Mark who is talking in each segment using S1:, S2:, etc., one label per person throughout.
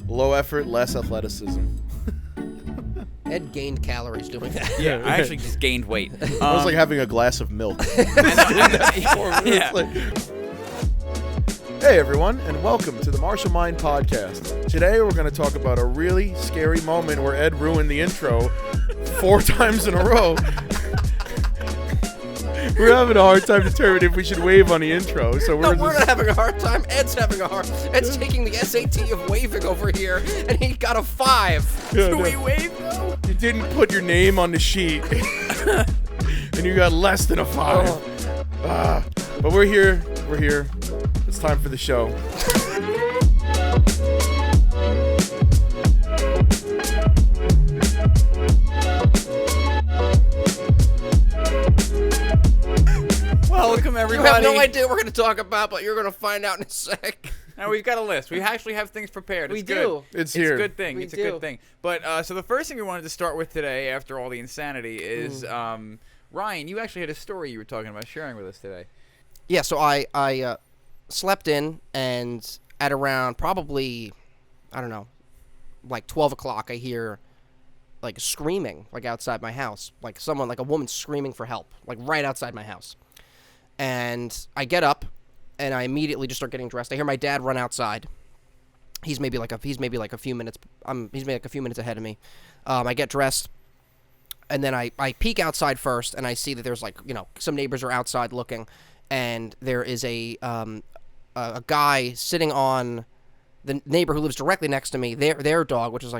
S1: Low effort, less athleticism.
S2: Ed gained calories doing that.
S3: Yeah, I actually just gained weight.
S1: It was like having a glass of milk.
S3: Yeah.
S1: Hey everyone, and welcome to the Martial Mind Podcast. Today we're going to talk about a really scary moment where Ed ruined the intro 4 times in a row. We're having a hard time determining if we should wave on the intro, so
S2: we're not having a hard time. Ed's taking the SAT of waving over here, and he got a 5.
S1: Yeah,
S3: we wave though?
S1: You didn't put your name on the sheet, and you got less than a 5. But we're here. It's time for the show.
S3: Welcome, everybody.
S2: You have no idea what we're going to talk about, but you're going to find out in a sec.
S3: Now, we've got a list. We actually have things prepared.
S2: We
S3: it's
S2: do.
S3: Good.
S1: It's here.
S3: It's a good thing. It's a good thing. But so the first thing we wanted to start with today, after all the insanity, is Ryan, you actually had a story you were talking about sharing with us today.
S2: Yeah, so I slept in, and at around probably, I don't know, like 12 o'clock, I hear like screaming like outside my house, like a woman screaming for help, like right outside my house. And I get up, and I immediately just start getting dressed. I hear my dad run outside. He's maybe like a few minutes ahead of me. I get dressed, and then I peek outside first, and I see that there's some neighbors are outside looking, and there is a guy sitting on the neighbor who lives directly next to me. Their dog, which is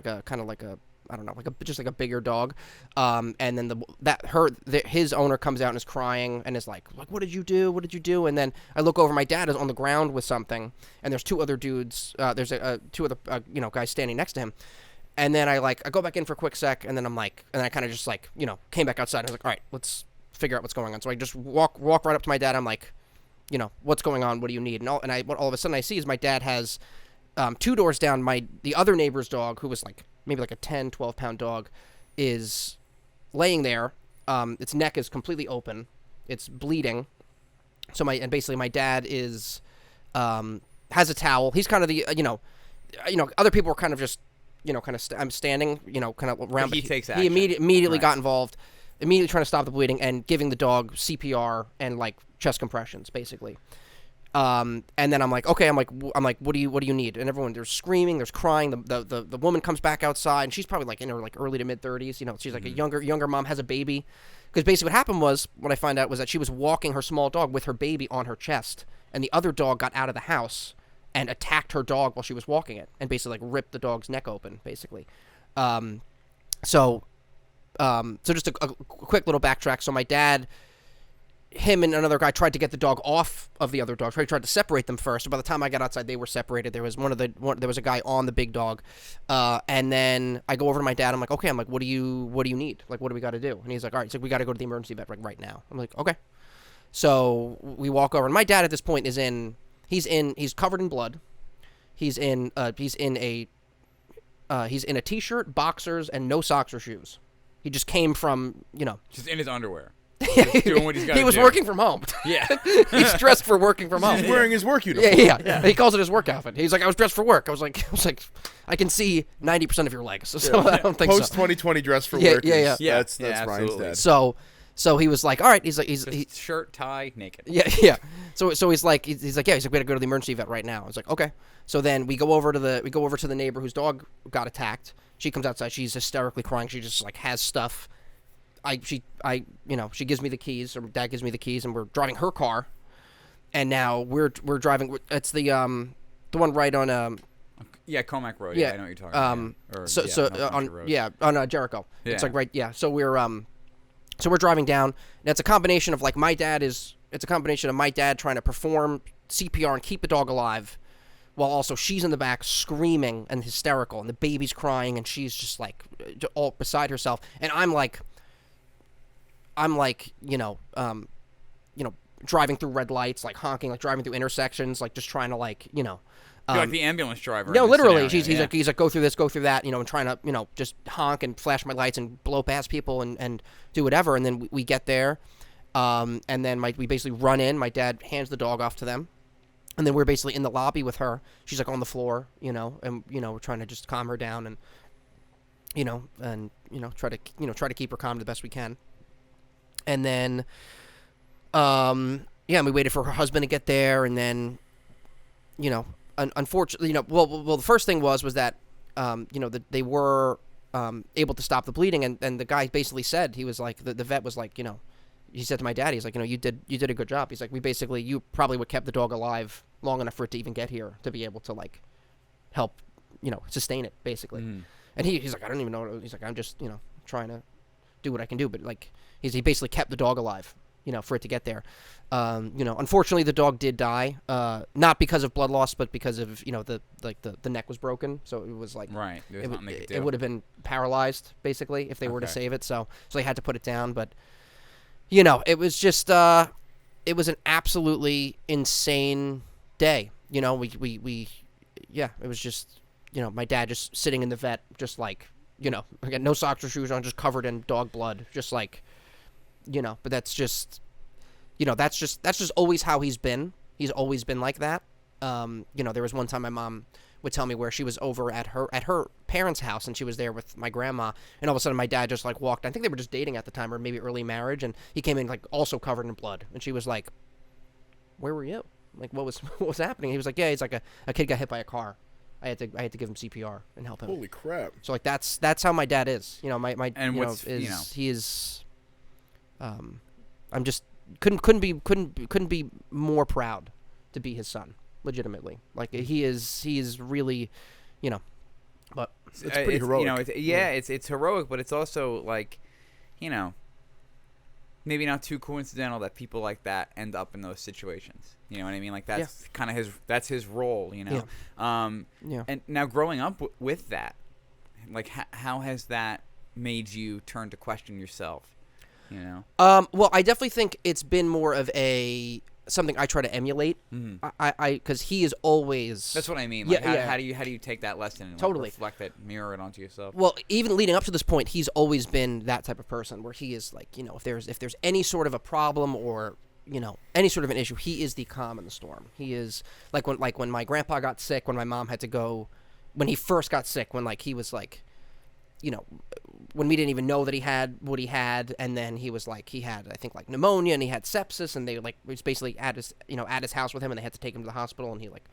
S2: just like a bigger dog, and then his owner comes out and is crying and is like, what did you do? And then I look over, my dad is on the ground with something, and there's 2 other dudes. There's two other guys standing next to him, and then I go back in for a quick sec, and then I kind of just came back outside. And I was like, all right, let's figure out what's going on. So I just walk right up to my dad. I'm like, what's going on? What do you need? And all of a sudden I see is my dad has 2 doors down. The other neighbor's dog, who was maybe a 10, 12-pound dog, is laying there. Its neck is completely open. It's bleeding. So basically my dad is has a towel. He's kind of the other people were kind of just I'm standing kind of around.
S3: He takes action.
S2: He immediately got involved, immediately trying to stop the bleeding and giving the dog CPR and chest compressions basically. And then I'm like, okay, what do you need? And everyone, there's screaming, there's crying. The woman comes back outside, and she's probably in her early to mid 30s. She's a younger mom, has a baby. Because basically what happened was, what I find out was that she was walking her small dog with her baby on her chest, and the other dog got out of the house and attacked her dog while she was walking it, and basically ripped the dog's neck open, basically. So just a quick little backtrack. So my dad, him and another guy tried to get the dog off of the other dog. He tried to separate them first. By the time I got outside, they were separated. There was there was a guy on the big dog, and then I go over to my dad. I'm like, okay. What do you need? What do we got to do? And he's like, all right. So we got to go to the emergency vet right now. I'm like, okay. So we walk over, and my dad at this point is he's covered in blood. He's in a t-shirt, boxers, and no socks or shoes. He just came from
S3: just in his underwear. Just doing what he's got to do.
S2: He was working from home.
S3: Yeah.
S2: He's dressed for working from home.
S1: He's wearing his work uniform.
S2: Yeah. He calls it his work outfit. He's like, I was dressed for work. I was like, I can see 90% of your legs. So I don't think
S1: Post 2020 dress for work.
S2: Yeah.
S1: That's Ryan's dad.
S2: So he was like, all right. He's
S3: shirt, tie, naked.
S2: Yeah. So he's like, yeah. He's like, we got to go to the emergency vet right now. I was like, okay. So then we go over to the neighbor whose dog got attacked. She comes outside. She's hysterically crying. She just has stuff. She gives me the keys, or Dad gives me the keys, and we're driving her car. And now we're driving. It's the one right on
S3: Comac Road. Yeah, I know what you're talking about.
S2: On Jericho. Yeah. It's right. Yeah. So we're driving down, and it's a combination of my dad trying to perform CPR and keep the dog alive, while also she's in the back screaming and hysterical, and the baby's crying, and she's just all beside herself, and I'm driving through red lights, honking, driving through intersections, just trying to
S3: you're like the ambulance driver.
S2: No, literally. He's like, go through this, go through that, and trying to, just honk and flash my lights and blow past people and do whatever. And then we get there, and then we basically run in. My dad hands the dog off to them. And then we're basically in the lobby with her. She's like on the floor, and we're trying to just calm her down and try to keep her calm the best we can. And then and we waited for her husband to get there, and then unfortunately, the first thing was that that they were able to stop the bleeding, and the guy basically said, he was like, the vet was like, he said to my dad, he's like, you did a good job. He's like, you probably would kept the dog alive long enough for it to even get here to be able to like help, sustain it basically. And he's like, I don't even know. He's like, I'm just, trying to do what I can do. But like, he basically kept the dog alive, for it to get there. Unfortunately the dog did die, not because of blood loss, but because of, the neck was broken. So it was like,
S3: right.
S2: It would have been paralyzed basically if they were to save it. So they had to put it down. But, it was just, it was an absolutely insane day. It was just, my dad just sitting in the vet, just like, again, no socks or shoes on, just covered in dog blood, just like, but that's just always how he's been. He's always been like that. There was one time my mom would tell me where she was over at her parents' house, and she was there with my grandma, and all of a sudden my dad just like walked. I think they were just dating at the time, or maybe early marriage, and he came in like also covered in blood, and she was like, "Where were you? Like, what was happening?" He was like, "Yeah, he's like a kid got hit by a car. I had to give him CPR and help him."
S1: Holy crap!
S2: So like that's how my dad is. My
S3: and
S2: he is. I'm just couldn't be more proud to be his son. Legitimately, like he is really, but
S1: it's pretty heroic.
S3: It's heroic, but it's also like, maybe not too coincidental that people like that end up in those situations. You know what I mean? Like that's kind of his role. And now growing up with that, like how has that made you turn to question yourself?
S2: Well, I definitely think it's been more of something I try to emulate. Because he is always.
S3: That's what I mean. Like, how do you take that lesson and
S2: totally
S3: reflect it, mirror it onto yourself?
S2: Well, even leading up to this point, he's always been that type of person where he is like, if there's any sort of a problem or any sort of an issue, he is the calm in the storm. He is like when my grandpa got sick, when my mom had to go, when he first got sick, when like he was like, when we didn't even know that he had what he had, and then he was like, he had, I think, like pneumonia, and he had sepsis, and they like was basically at his house with him, and they had to take him to the hospital, and he like,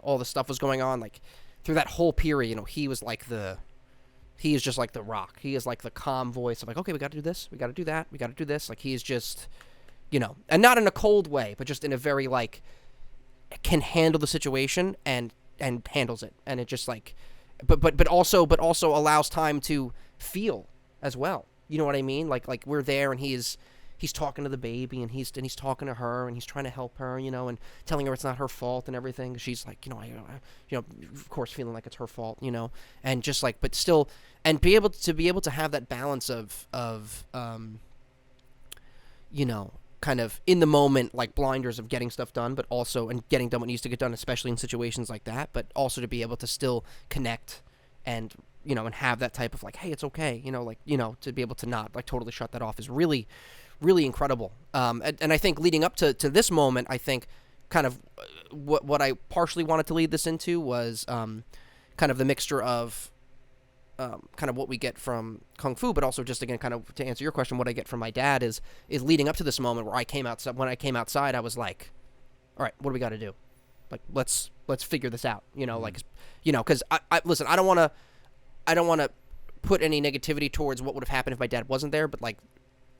S2: all this stuff was going on, like through that whole period, he was like he is just like the rock. He is like the calm voice of like, okay, we got to do this, we got to do that, we got to do this. Like he is just, and not in a cold way, but just in a very like, can handle the situation and handles it, and it just like. But also allows time to feel as well. You know what I mean? Like we're there, and he's talking to the baby, and he's talking to her, and he's trying to help her, and telling her it's not her fault and everything. She's like, of course, feeling like it's her fault, and just like, but still, and be able to have that balance of kind of in the moment, like blinders of getting stuff done, but also and getting done what needs to get done, especially in situations like that. But also to be able to still connect and and have that type of like, hey, it's okay, to be able to not like totally shut that off is really, really incredible. And I think leading up to this moment, I think kind of what I partially wanted to lead this into was kind of the mixture of kind of what we get from Kung Fu, but also just again, kind of to answer your question, what I get from my dad is leading up to this moment where I came outside. When I came outside, I was like, all right, what do we got to do? Like, let's figure this out. Because I listen, I don't want to put any negativity towards what would have happened if my dad wasn't there, but like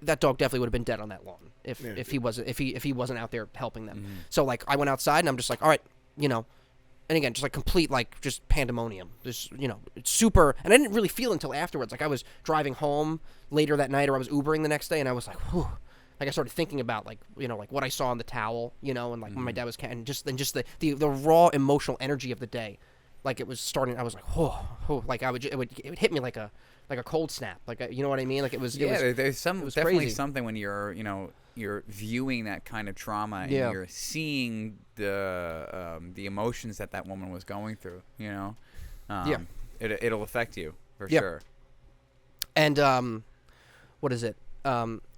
S2: that dog definitely would have been dead on that lawn if he wasn't out there helping them. So like I went outside and I'm just like, all right, and again, just like complete, like just pandemonium. Just, it's super. And I didn't really feel until afterwards. Like I was driving home later that night, or I was Ubering the next day, and I was like, whew. Like I started thinking about like, like what I saw on the towel, and like when my dad was, and just the raw emotional energy of the day. Like it was starting, I was like, whoa, like it would hit me like a cold snap. Like, you know what I mean? Like there's
S3: definitely
S2: crazy.
S3: Something when you're viewing that kind of trauma and you're seeing the emotions that woman was going through, it'll affect you for sure.
S2: And what is it?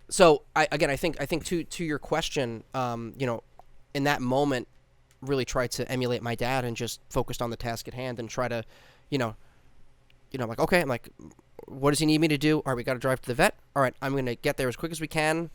S2: So I think to your question, in that moment, really tried to emulate my dad and just focused on the task at hand and try to, like, okay, I'm like, what does he need me to do? All right, we got to drive to the vet. All right, I'm going to get there as quick as we can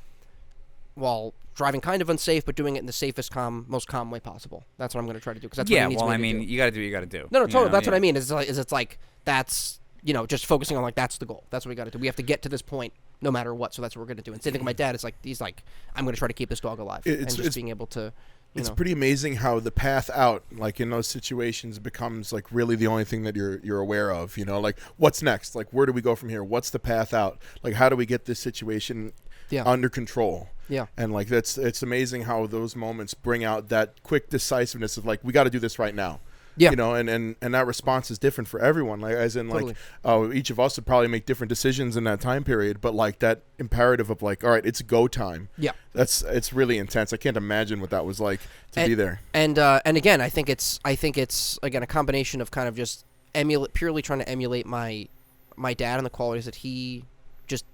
S2: while driving kind of unsafe, but doing it in the safest, most calm way possible. That's what I'm going to try to do, because that's what he needs me to do.
S3: You got to do what you got to do.
S2: No, totally. That's what I mean. It's like that's, just focusing on, like, that's the goal. That's what we got to do. We have to get to this point no matter what, so that's what we're going to do. And same thing with my dad. It's like, he's like, I'm going to try to keep this dog alive. It's being able to,
S1: It's pretty amazing how the path out, like, in those situations, becomes, like, really the only thing that you're aware of. Like, what's next? Like, where do we go from here? What's the path out? Like, how do we get this situation under control?
S2: Yeah.
S1: And, like, it's amazing how those moments bring out that quick decisiveness of, like, we got to do this right now.
S2: Yeah.
S1: And that response is different for everyone. Like, as in,
S2: Totally.
S1: like, each of us would probably make different decisions in that time period. But, like, that imperative of, like, all right, it's go time.
S2: Yeah.
S1: It's really intense. I can't imagine what that was like to be there.
S2: And again, I think it's again a combination of kind of just purely trying to emulate my dad and the qualities that he just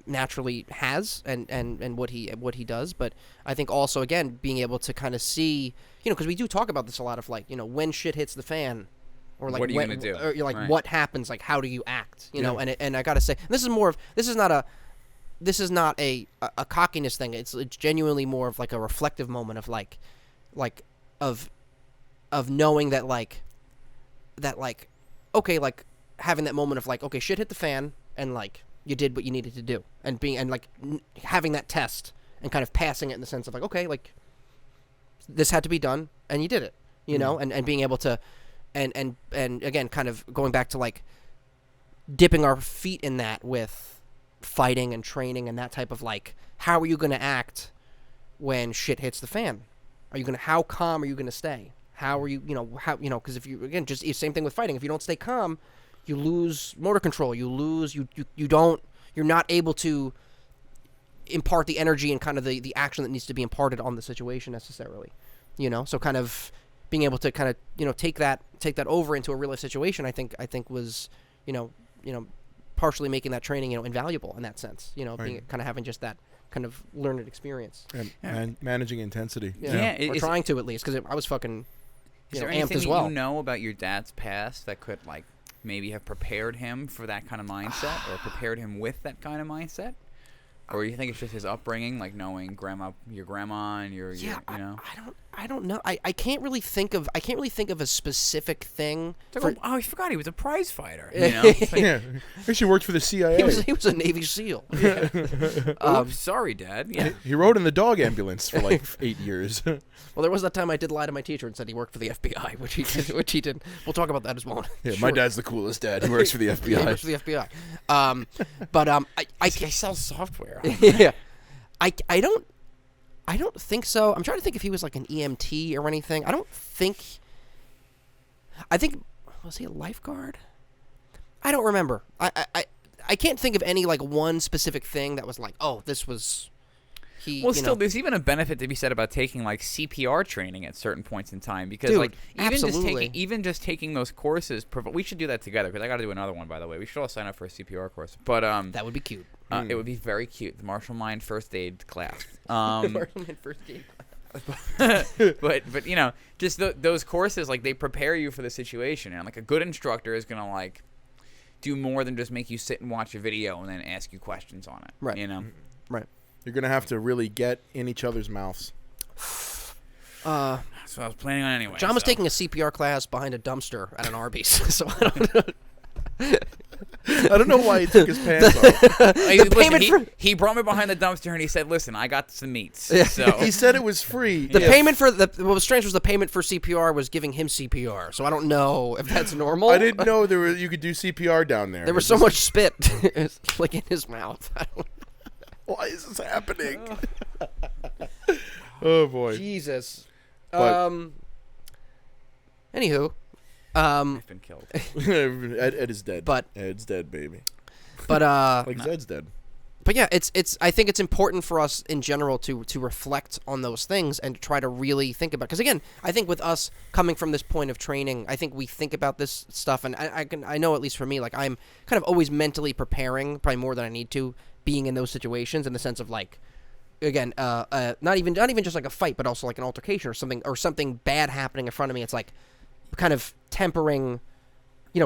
S2: naturally has and what he does. But I think also, again, being able to kind of see, because we do talk about this a lot of, like, when shit hits the fan, or like
S3: what are you going to do,
S2: or like
S3: right.
S2: What happens, like how do you act, and I gotta say, this is not a cockiness thing. It's genuinely more of like a reflective moment of like of knowing that okay, like having that moment of like, okay, shit hit the fan, and like you did what you needed to do, and having that test and kind of passing it in the sense of like, okay, like this had to be done and you did it, and being able to and again, kind of going back to like dipping our feet in that with fighting and training and that type of, like, how are you going to act when shit hits the fan? How calm are you going to stay? How are you, because if you, again, just same thing with fighting. If you don't stay calm, you lose motor control. You're not able to impart the energy and kind of the action that needs to be imparted on the situation necessarily, so kind of being able to kind of take that over into a real life situation, I think was, partially making that training, invaluable in that sense,
S1: right.
S2: Being kind of having just that kind of learned experience.
S1: And managing intensity.
S2: Or trying to, at least, because I was fucking
S3: Is there
S2: amped
S3: anything
S2: as
S3: that
S2: well.
S3: you know about your dad's past that could, like, maybe have prepared him for that kind of mindset, or prepared him with that kind of mindset? Or you think it's just his upbringing, like knowing your grandma and your
S2: I don't know. I can't really think of a specific thing.
S3: I forgot he was a prize fighter.
S1: Yeah, actually worked for the CIA.
S2: He was a Navy SEAL.
S3: Sorry, Dad. Yeah,
S1: he rode in the dog ambulance for like 8 years.
S2: Well, there was that time I did lie to my teacher and said he worked for the FBI, which he did. We'll talk about that as well.
S1: Yeah, my dad's the coolest dad. He works for the FBI.
S2: He works for the FBI. But
S3: I sell software.
S2: Yeah, I don't think so. I'm trying to think if he was like an EMT or anything. I think, was he a lifeguard? I don't remember. I can't think of any, like, one specific thing that was like, oh, this was he.
S3: Well, still, there's even a benefit to be said about taking, like, CPR training at certain points in time, because,
S2: dude,
S3: like,
S2: absolutely.
S3: even just taking those courses, we should do that together, because I got to do another one, by the way. We should all sign up for a CPR course. But
S2: that would be cute.
S3: It would be very cute. The Martial Mind First Aid class.
S2: The Martial Mind First Aid class.
S3: but just those courses, like, they prepare you for the situation, and, like, a good instructor is gonna, like, do more than just make you sit and watch a video and then ask you questions on it.
S2: Right. Right.
S1: You're gonna have to really get in each other's mouths.
S3: That's what I was planning on anyway.
S2: John was taking a CPR class behind a dumpster at an Arby's, so I don't know.
S1: I don't know why he took his pants off.
S3: He brought me behind the dumpster and he said, "Listen, I got some meats." So
S1: he said it was free.
S2: The payment for what was strange was the payment for CPR was giving him CPR. So I don't know if that's normal.
S1: I didn't know you could do CPR down there.
S2: There was so much spit, like, in his mouth.
S1: Why is this happening? Oh boy,
S2: Jesus.
S1: But,
S2: anywho.
S3: I've been killed.
S1: Ed is dead.
S2: But
S1: Ed's dead, baby.
S2: But
S1: like Zed's dead.
S2: But yeah, it's. I think it's important for us in general to reflect on those things and to try to really think about. Because again, I think with us coming from this point of training, I think we think about this stuff, and I know, at least for me, like, I'm kind of always mentally preparing, probably more than I need to, being in those situations, in the sense of, like, again, not even just like a fight, but also like an altercation or something bad happening in front of me. It's like kind of tempering,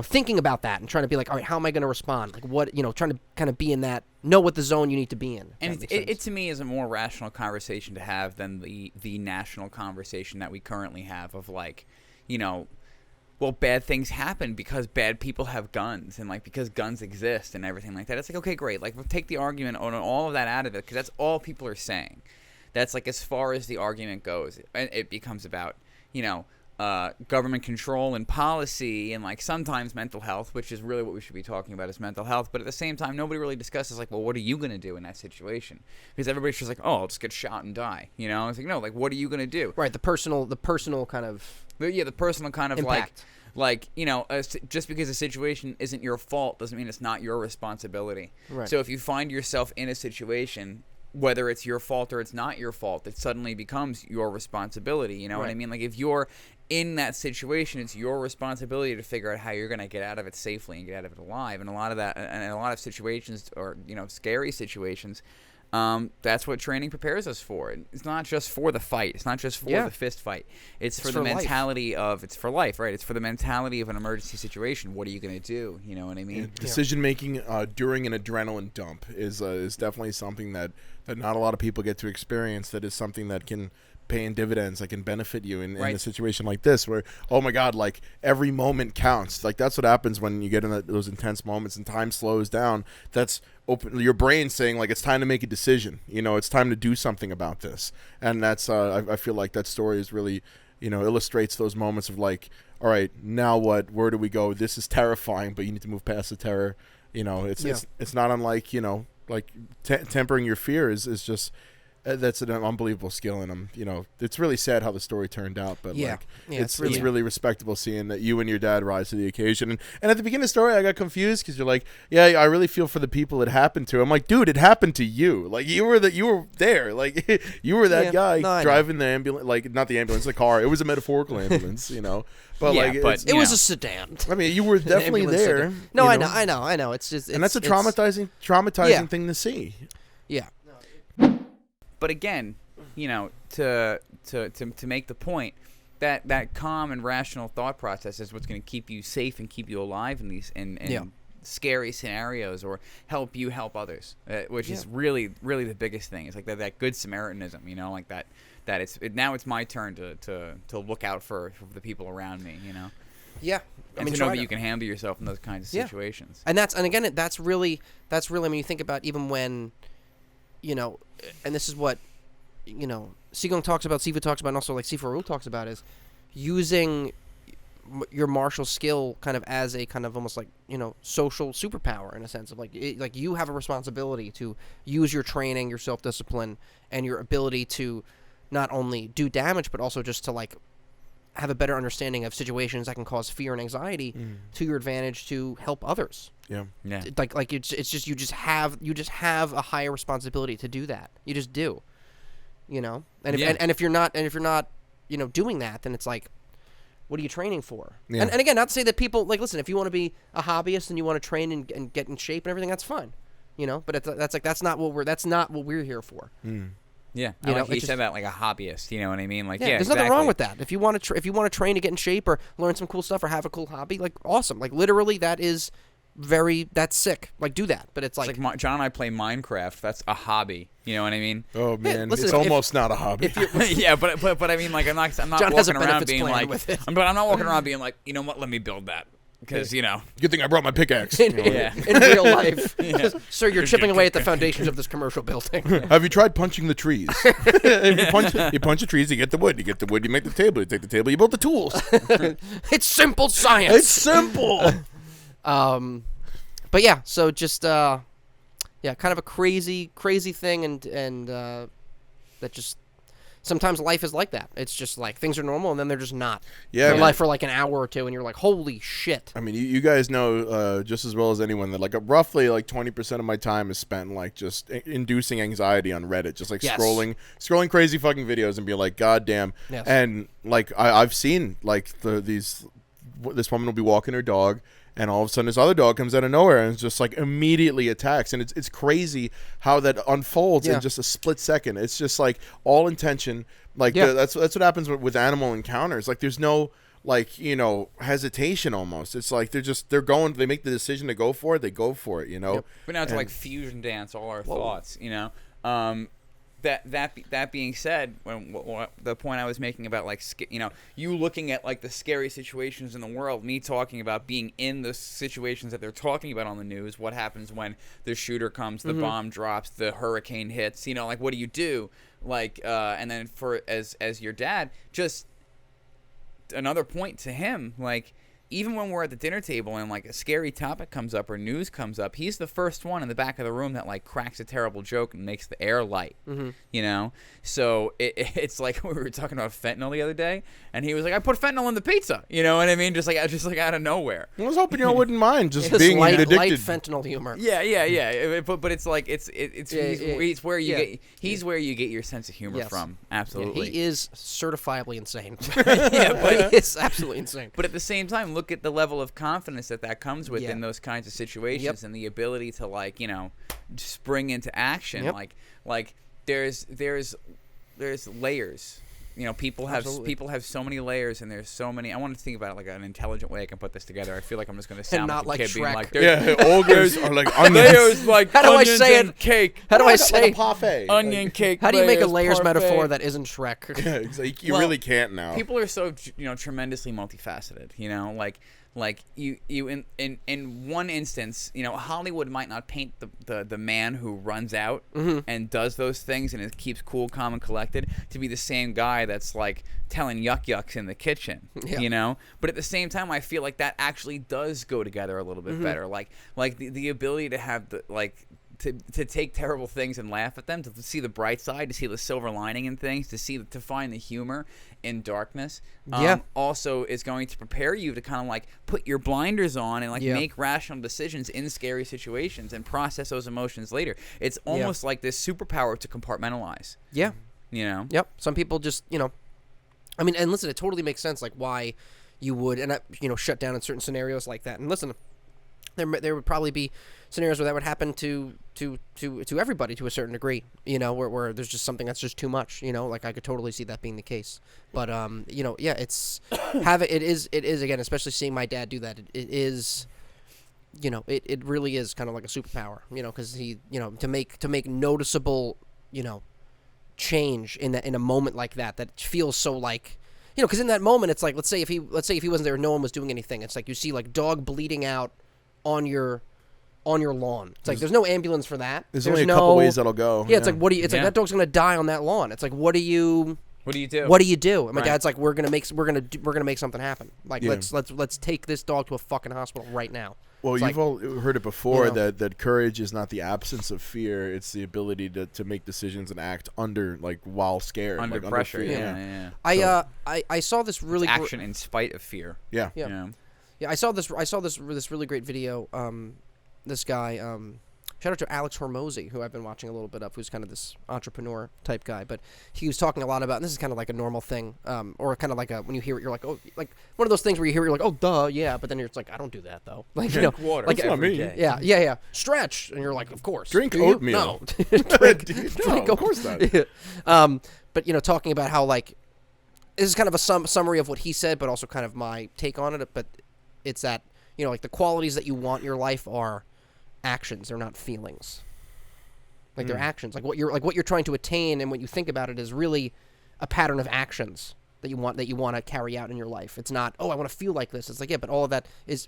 S2: thinking about that and trying to be like, all right, how am I going to respond? Like what, trying to kind of be in that, know what the zone you need to be in.
S3: And it to me is a more rational conversation to have than the national conversation that we currently have of like, well, bad things happen because bad people have guns and like because guns exist and everything like that. It's like, okay, great. Like we'll take the argument on all of that out of it because that's all people are saying. That's like as far as the argument goes. And it becomes about, government control and policy and like sometimes mental health, which is really what we should be talking about is mental health. But at the same time, nobody really discusses like, well, what are you going to do in that situation? Because everybody's just like, oh, I'll just get shot and die. It's like, no, like, what are you going to do?
S2: Right. The personal kind of.
S3: Yeah, the personal kind of
S2: impact.
S3: Just because a situation isn't your fault doesn't mean it's not your responsibility.
S2: Right.
S3: So if you find yourself in a situation, whether it's your fault or it's not your fault, it suddenly becomes your responsibility. You know what I mean? Like if you're in that situation, it's your responsibility to figure out how you're going to get out of it safely and get out of it alive. And a lot of situations, or scary situations, that's what training prepares us for. It's not just for the fight. It's not just for the fist fight. It's for the mentality of it's for life, right? It's for the mentality of an emergency situation. What are you going to do? You know what I mean?
S1: Decision making during an adrenaline dump is definitely something that not a lot of people get to experience. That is something that can pay in dividends, that can benefit you in a situation like this where, oh my God, like every moment counts. Like that's what happens when you get in those intense moments and time slows down. That's your brain saying like it's time to make a decision. It's time to do something about this. And that's I feel like that story is really illustrates those moments of like, all right, now what? Where do we go? This is terrifying, but you need to move past the terror. It's not unlike like tempering your fear is just. That's an unbelievable skill, and it's really sad how the story turned out. But it's really respectable seeing that you and your dad rise to the occasion. And at the beginning of the story, I got confused because you're like, "Yeah, I really feel for the people it happened to." I'm like, "Dude, it happened to you. Like you were there. Like you were that guy driving the ambulance, like not the ambulance, the car. It was a metaphorical ambulance, But
S2: it was a sedan.
S1: I mean, you were definitely there.
S2: No, I know. It's just,
S1: and that's a traumatizing thing to see.
S2: Yeah.
S3: But again, to make the point that calm and rational thought process is what's going to keep you safe and keep you alive in these scary scenarios, or help you help others, which is really the biggest thing. It's like that good Samaritanism, like that now it's my turn to look out for the people around me,
S2: Yeah.
S3: And to know that you can handle yourself in those kinds of situations.
S2: And that's really when you think about even when. And this is what, Qigong talks about, Sifu talks about, and also like Sifu Ru talks about, is using your martial skill kind of as a kind of almost like, social superpower in a sense of like, like you have a responsibility to use your training, your self-discipline, and your ability to not only do damage, but also just to like have a better understanding of situations that can cause fear and anxiety to your advantage to help others.
S1: Yeah.
S2: Like it's just you just have a higher responsibility to do that. You just do. And if you're not doing that, then it's like, what are you training for? Yeah. And again, not to say that people like, listen, if you want to be a hobbyist and you want to train and get in shape and everything, that's fine. But that's not what we're here for.
S3: Yeah, I like you said that like a hobbyist. You know what I mean? Like,
S2: there's nothing wrong with that. If you want to train to get in shape or learn some cool stuff or have a cool hobby, like awesome. Like literally, that's sick. Like do that. But it's like
S3: John and I play Minecraft. That's a hobby. You know what I mean?
S1: Oh man, listen, it's almost not a hobby.
S3: Yeah, but I mean, like I'm not
S2: John
S3: walking around being like, I'm not walking around being like, you know what? Let me build that. Because,
S1: Good thing I brought my pickaxe.
S2: In real life. Sir, you're chipping away at the foundations of this commercial building.
S1: Have you tried punching the trees? You punch the trees, you get the wood. You get the wood, you make the table. You take the table, you build the tools.
S2: It's simple science.
S1: It's simple.
S2: But yeah, so just, kind of a crazy thing. And that just... Sometimes life is like that. It's just like things are normal and then they're just not.
S1: Yeah,
S2: life for like an hour or two and you're like, holy shit.
S1: I mean, you guys know just as well as anyone that like roughly like 20% of my time is spent like just inducing anxiety on Reddit, just like scrolling crazy fucking videos and being like, God damn. Yes. And like I've seen like these this woman will be walking her dog, and all of a sudden this other dog comes out of nowhere and just like immediately attacks, and it's crazy how that unfolds in just a split second. It's just like all intention. Like that's what happens with animal encounters. Like there's no like, you know, hesitation almost. It's like they're going, they make the decision to go for it, they go for it, you know.
S3: But now it's like fusion dance all our thoughts, you know. That being said, the point I was making about like, you know, you looking at like the scary situations in the world, me talking about being in the situations that they're talking about on the news, what happens when the shooter comes, the bomb drops, the hurricane hits, you know, like what do you do? Like, and then for as your dad, just another point to him, like, even when we're at the dinner table and like a scary topic comes up or news comes up, he's the first one in the back of the room that like cracks a terrible joke and makes the air light, you know? So it's like we were talking about fentanyl the other day, and he was like, I put fentanyl in the pizza, you know what I mean? Just like out of nowhere.
S1: I was hoping y'all wouldn't mind just being addicted.
S2: Light fentanyl humor.
S3: Yeah. But it's like he's where you get where you get your sense of humor from. Absolutely.
S2: Yeah, he is certifiably insane.
S3: But
S2: he is absolutely insane.
S3: But at the same time, look at the level of confidence that comes with in those kinds of situations, and the ability to like, you know, spring into action. Like there's layers. You know, people have so many layers, and there's so many. I want to think about it like an intelligent way I can put this together. I feel like I'm just going to sound
S2: not
S3: like a
S2: like
S3: kid being
S2: Shrek.
S3: like,
S1: ogres are like onions.
S3: Layers like
S2: How do I
S3: onions
S2: say
S3: and
S2: it?
S3: cake.
S2: How do I say
S1: like a parfait.
S3: Onion cake?
S2: How do you make a
S3: layers
S2: layers metaphor
S3: parfait.
S2: that isn't Shrek?
S1: Yeah, exactly. You really can't now.
S3: People are so, you know, tremendously multifaceted, you know, like you in one instance, you know, Hollywood might not paint the man who runs out and does those things and it keeps cool, calm, and collected to be the same guy that's like telling yucks in the kitchen, you know. But at the same time, I feel like that actually does go together a little bit better. Like the ability to have the like. To take terrible things and laugh at them, to see the bright side, to see the silver lining in things, to find the humor in darkness, also is going to prepare you to kind of like put your blinders on and like make rational decisions in scary situations and process those emotions later. It's almost like this superpower to compartmentalize. Yeah. You know?
S2: Yep. Some people just, you know, I mean, and listen, it totally makes sense like why you would, and you know, shut down in certain scenarios like that. And listen, there would probably be scenarios where that would happen to everybody to a certain degree, you know, where there's just something that's just too much, you know, like I could totally see that being the case. But you know, yeah, it's it is again, especially seeing my dad do that. It is, you know, it really is kind of like a superpower, you know, because he, you know, to make noticeable, you know, change in a moment like that feels so like, you know, because in that moment it's like let's say if he wasn't there, no one was doing anything. It's like you see like dog bleeding out on your lawn. It's like there's no ambulance for that.
S1: There's only a couple ways that'll go.
S2: Yeah, it's like what do you? It's like that dog's gonna die on that lawn. It's like what do you
S3: do?
S2: What do you do? And my dad's like, we're gonna make something happen. Like let's take this dog to a fucking hospital right now.
S1: Well, you've all heard it before, you know, that courage is not the absence of fear; it's the ability to make decisions and act under while scared,
S3: under pressure.
S1: Under
S3: Yeah.
S2: I saw this really
S3: action in spite of fear.
S1: Yeah.
S3: You know?
S2: Yeah, I saw this really great video. This guy, shout out to Alex Hormozy, who I've been watching a little bit of, who's kind of this entrepreneur type guy. But he was talking a lot about, and this is kind of like a normal thing, or kind of like when you hear it, you're like, oh, like one of those things where you hear it, you're like, oh, duh, yeah. But then it's like, I don't do that though. Like, you know,
S3: water.
S2: like
S1: that's not me.
S2: Yeah. Stretch, and you're like, of course.
S1: Drink oatmeal.
S2: No, drink
S1: of course not.
S2: But you know, talking about how like this is kind of a summary of what he said, but also kind of my take on it. But it's that, you know, like the qualities that you want in your life are actions, they're not feelings. Like they're actions. Like what you're trying to attain, and when you think about it, is really a pattern of actions that you want to carry out in your life. It's not, oh, I want to feel like this. It's like, yeah, but all of that is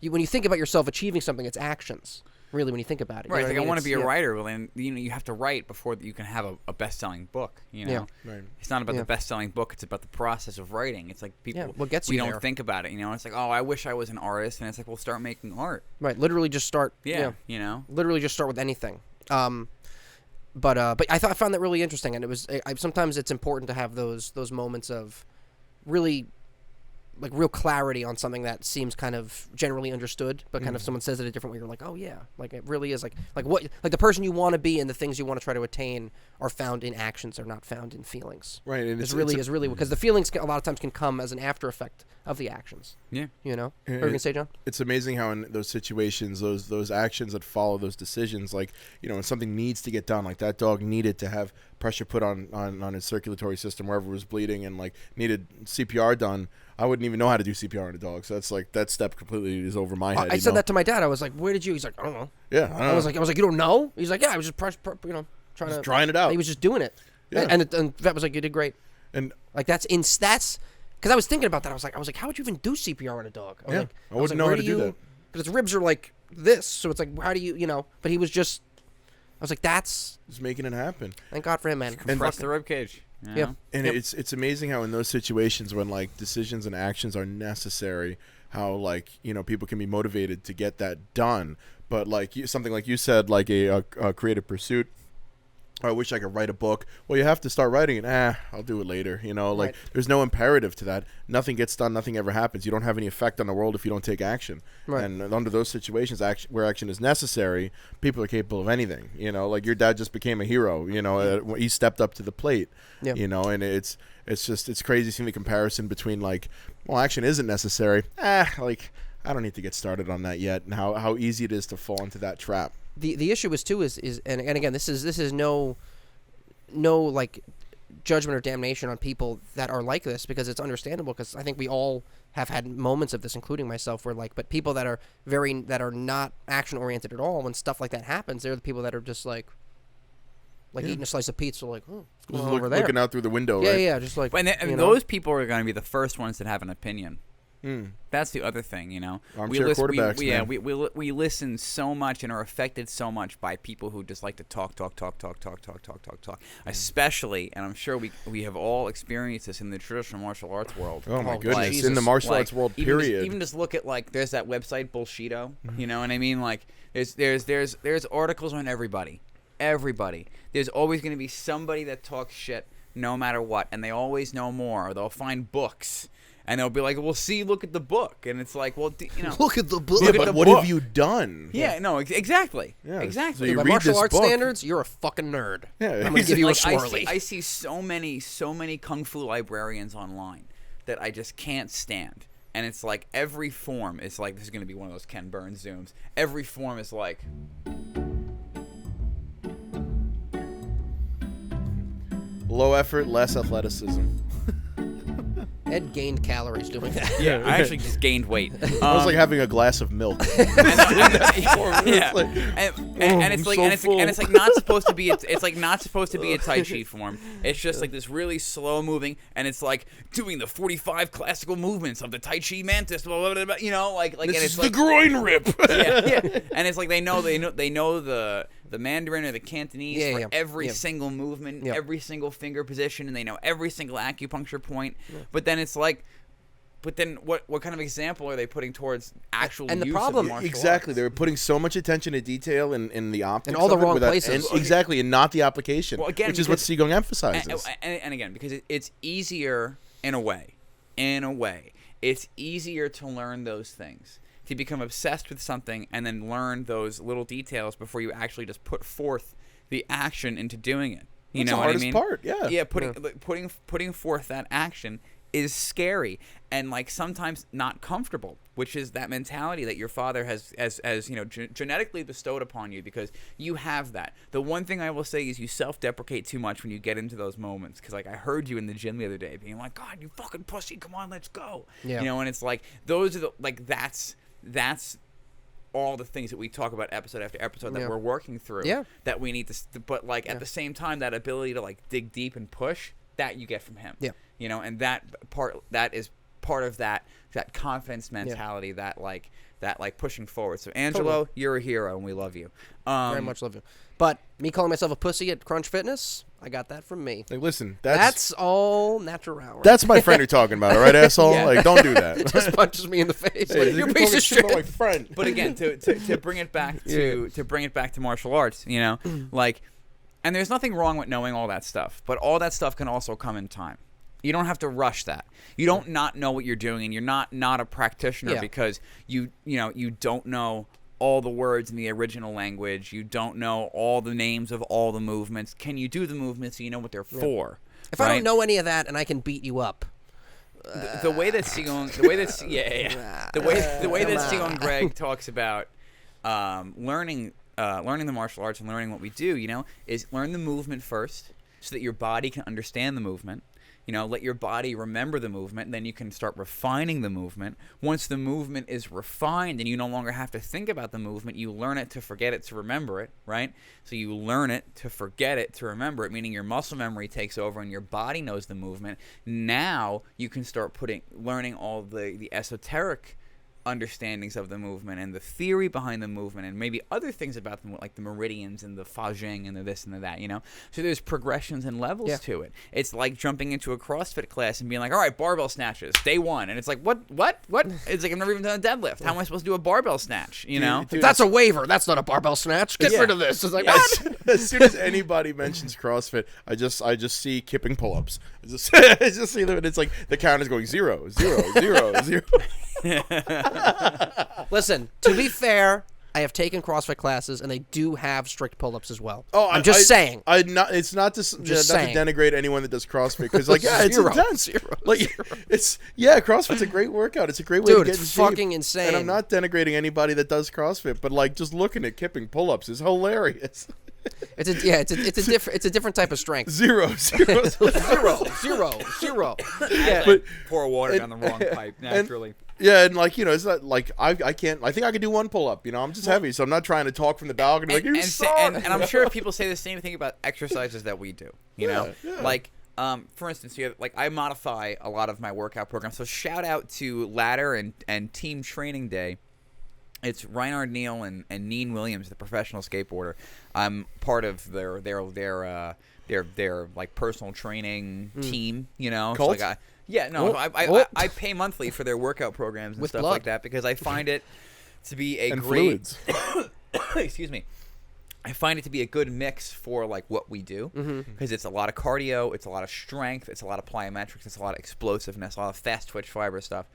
S2: when you think about yourself achieving something, it's actions. Really, when you think about it,
S3: right?
S2: You know
S3: like
S2: I mean?
S3: I want to be a writer. Well, then you know you have to write before you can have a best-selling book. You know,
S1: right.
S3: It's not about the best-selling book; it's about the process of writing. It's like people,
S2: what gets you
S3: we
S2: there.
S3: don't think about it. You know, it's like, oh, I wish I was an artist, and it's like, well, start making art.
S2: Right, literally just start.
S3: Yeah, you know,
S2: literally just start with anything. But I found that really interesting, and it was sometimes it's important to have those moments of really like real clarity on something that seems kind of generally understood, but kind of someone says it a different way, you're like, oh yeah, like it really is like what, like the person you want to be and the things you want to try to attain are found in actions, are not found in feelings.
S1: Right, and
S2: it's really because the feelings a lot of times can come as an after effect of the actions.
S3: Yeah,
S2: you know. What are you gonna say, John?
S1: It's amazing how in those situations, those actions that follow those decisions, like when something needs to get done, like that dog needed to have pressure put on his circulatory system wherever it was bleeding, and like needed CPR done. I wouldn't even know how to do CPR on a dog, so that's like that step completely is over my head.
S2: I said that to my dad. I was like, "Where did you?" He's like, "I don't know."
S1: Yeah,
S2: I was like, "You don't know?" He's like, "Yeah, I was just
S1: trying it out."
S2: He was just doing it.
S1: Yeah.
S2: And that was like, "You did great."
S1: And
S2: like that's because I was thinking about that. I was like, "How would you even do CPR on a dog?" I
S1: wouldn't know how to do that
S2: because its ribs are like this, so it's like, how do you But he was just. I was like, that's
S1: just making it happen.
S2: Thank God for him, man.
S3: Compress the rib cage.
S2: Yeah.
S1: And it's amazing how in those situations when like decisions and actions are necessary, how like people can be motivated to get that done. But like something like you said, like a creative pursuit. I wish I could write a book. Well, you have to start writing it. I'll do it later. Like there's no imperative to that. Nothing gets done. Nothing ever happens. You don't have any effect on the world if you don't take action.
S2: Right.
S1: And under those situations, where action is necessary, people are capable of anything. Like your dad just became a hero. He stepped up to the plate.
S2: Yeah.
S1: And it's crazy seeing the comparison between like, well, action isn't necessary. Like I don't need to get started on that yet, and how easy it is to fall into that trap.
S2: The issue is too is and again this is no like judgment or damnation on people that are like this, because it's understandable, because I think we all have had moments of this, including myself, where like, but people that are not action oriented at all, when stuff like that happens, they're the people that are just like eating a slice of pizza, like, oh, what's going on over there,
S1: looking out through the window.
S2: Yeah, just like.
S3: And those people are going to be the first ones that have an opinion. That's the other thing,
S1: Armchair quarterbacks,
S3: we listen so much and are affected so much by people who just like to talk. Especially, and I'm sure we have all experienced this in the traditional martial arts world.
S1: Oh my goodness, in the martial arts world, period.
S3: Even just look at like there's that website Bullshito. You know what I mean? Like there's articles on everybody. There's always going to be somebody that talks shit no matter what, and they always know more. Or they'll find books. And they'll be like, well, see, look at the book. And it's like, well,
S2: look at the book.
S1: Yeah, but what have you done?
S3: Yeah, no, exactly.
S1: Yeah,
S3: exactly.
S1: so you
S2: by
S1: read
S2: martial
S1: this
S2: arts
S1: book.
S2: standards, you're a fucking nerd.
S1: Yeah,
S2: I'm going to give you a swirly.
S3: I see so many kung fu librarians online that I just can't stand. And it's like every form is like, this is going to be one of those Ken Burns zooms. Every form is like...
S1: Low effort, less athleticism.
S2: Ed gained calories doing that.
S3: Yeah, I actually just gained weight.
S1: It was like having a glass of milk.
S3: And it's like not supposed to be. It's like not supposed to be a Tai Chi form. It's just like this really slow moving, and it's like doing the 45 classical movements of the Tai Chi mantis. Blah, blah, blah, blah, like
S1: This
S3: and it's
S1: is
S3: like,
S1: the groin rip.
S3: yeah. And it's like they know the Mandarin or the Cantonese for every single movement, every single finger position, and they know every single acupuncture point. But then it's like, what kind of example are they putting towards actual
S2: and the
S3: use
S2: problem,
S3: of martial
S1: exactly,
S3: arts?
S1: they were putting so much attention to detail in the optics,
S2: in all the
S1: of it
S2: wrong
S1: without,
S2: places.
S1: exactly, and not the application,
S3: Well, again,
S1: which is what Qigong emphasizes.
S3: And again, because it's easier in a way, it's easier to learn those things, to become obsessed with something and then learn those little details before you actually just put forth the action into doing it. You
S1: That's
S3: know
S1: the
S3: what I
S1: hardest
S3: mean?
S1: part, yeah.
S3: Yeah, putting forth that action is scary and like sometimes not comfortable, which is that mentality that your father has genetically bestowed upon you, because you have that. The one thing I will say is you self-deprecate too much when you get into those moments, because like I heard you in the gym the other day being like, God, you fucking pussy, come on, let's go.
S2: Yeah.
S3: And it's like those are the like that's all the things that we talk about episode after episode that we're working through.
S2: Yeah.
S3: That we need to, but like at the same time, that ability to like dig deep and push, that you get from him.
S2: Yeah.
S3: And that is part of that confidence mentality, that pushing forward. So Angelo, you're a hero and we love you.
S2: Very much love you. But me calling myself a pussy at Crunch Fitness, I got that from me.
S1: Like, listen,
S2: that's all natural. Right?
S1: That's my friend you're talking about, all right, asshole?
S2: Yeah.
S1: Like, don't do that.
S2: Just punches me in the face.
S1: Hey,
S2: like, you piece of shit.
S1: My friend.
S3: But again, to bring it back to martial arts, like, and there's nothing wrong with knowing all that stuff, but all that stuff can also come in time. You don't have to rush that. You don't not know what you're doing, and you're not a practitioner because you don't know all the words in the original language. You don't know all the names of all the movements. Can you do the movements so you know what they're for?
S2: If I don't know any of that and I can beat you up.
S3: The way that Seong, the way that Seong Greg talks about learning the martial arts and learning what we do, is learn the movement first so that your body can understand the movement. Let your body remember the movement, and then you can start refining the movement. Once the movement is refined and you no longer have to think about the movement, you learn it to forget it to remember it, right? So you learn it to forget it to remember it, meaning your muscle memory takes over and your body knows the movement. Now you can start learning all the esoteric understandings of the movement and the theory behind the movement and maybe other things about them, like the meridians and the fajing and the this and the that, So there's progressions and levels to it. It's like jumping into a CrossFit class and being like, all right, barbell snatches, day 1. And it's like, what? It's like, I've never even done a deadlift. How am I supposed to do a barbell snatch, Dude,
S2: that's a waiver. That's not a barbell snatch. Get rid of this. It's like, what?
S1: As soon as anybody mentions CrossFit, I just see kipping pull-ups. I just see them, and it's like the count is going 0, 0, 0, 0.
S2: Listen, to be fair, I have taken CrossFit classes, and they do have strict pull-ups as well.
S1: Oh,
S2: I'm just saying.
S1: It's not to denigrate anyone that does CrossFit, because it's intense. CrossFit's a great workout. It's a great way to get in shape.
S2: It's fucking insane.
S1: And I'm not denigrating anybody that does CrossFit, but just looking at kipping pull-ups is hilarious.
S2: It's a different type of strength.
S1: 0, 0, 0,
S2: 0, 0.
S3: Yeah, but pour water down the wrong pipe naturally.
S1: And it's not like I can't. I think I could do one pull up. I'm just heavy, so I'm not trying to talk from the balcony
S3: and I'm sure people say the same thing about exercises that we do. Like for instance, I modify a lot of my workout programs. So shout out to Ladder and Team Training Day. It's Reinhard Neal and Neen Williams, the professional skateboarder. I'm part of their like personal training team.
S1: Cult?
S3: So I pay monthly for their workout programs and stuff like that because I find it to be a great excuse me. I find it to be a good mix for like what we do because it's a lot of cardio, it's a lot of strength, it's a lot of plyometrics, it's a lot of explosiveness, a lot of fast twitch fiber stuff.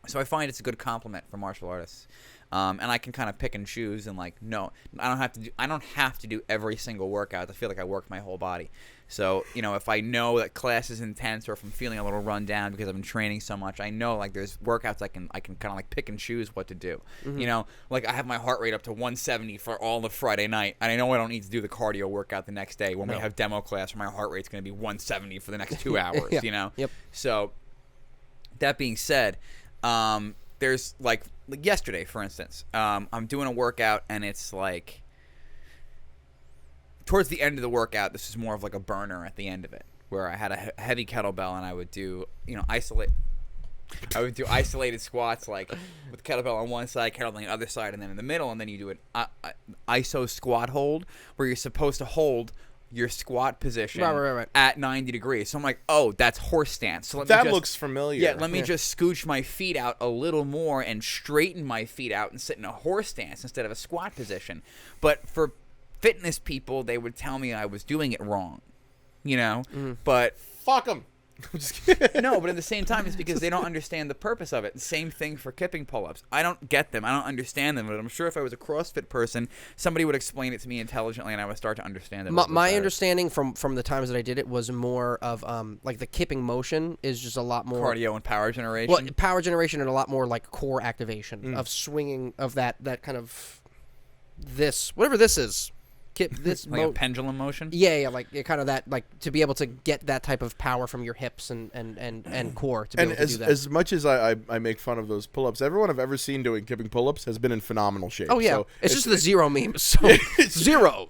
S3: So I find it's a good complement for martial artists, and I can kind of pick and choose and no, I don't have to do every single workout. I feel like I work my whole body. So if I know that class is intense or if I'm feeling a little run down because I've been training so much, I know there's workouts I can kind of pick and choose what to do. I have my heart rate up to 170 for all of Friday night, and I know I don't need to do the cardio workout the next day when we have demo class where my heart rate's going to be 170 for the next 2 hours.
S2: Yep.
S3: So that being said. There's like yesterday, for instance, I'm doing a workout and it's like towards the end of the workout, this is more of like a burner at the end of it where I had a heavy kettlebell and I would do, isolated squats like with kettlebell on one side, kettlebell on the other side, and then in the middle, and then you do an ISO squat hold where you're supposed to hold your squat position
S2: right.
S3: at 90 degrees. So I'm like, oh, that's horse stance. So
S1: that looks familiar.
S3: Yeah, let me just scooch my feet out a little more and straighten my feet out and sit in a horse stance instead of a squat position. But for fitness people, they would tell me I was doing it wrong, But
S1: fuck them.
S3: I'm just kidding. No, but at the same time, it's because they don't understand the purpose of it. Same thing for kipping pull-ups. I don't get them. I don't understand them. But I'm sure if I was a CrossFit person, somebody would explain it to me intelligently, and I would start to understand it.
S2: My understanding from the times that I did it was more of like the kipping motion is just a lot more
S3: cardio and power generation.
S2: Well, power generation and a lot more like core activation of swinging of that kind of whatever this is. This
S3: like a pendulum motion.
S2: Yeah, like kind of that, like to be able to get that type of power from your hips and core to be able to do that.
S1: As much as I make fun of those pull-ups, everyone I've ever seen doing kipping pull-ups has been in phenomenal shape.
S2: Oh yeah,
S1: so
S2: it's just the zero meme. So zero.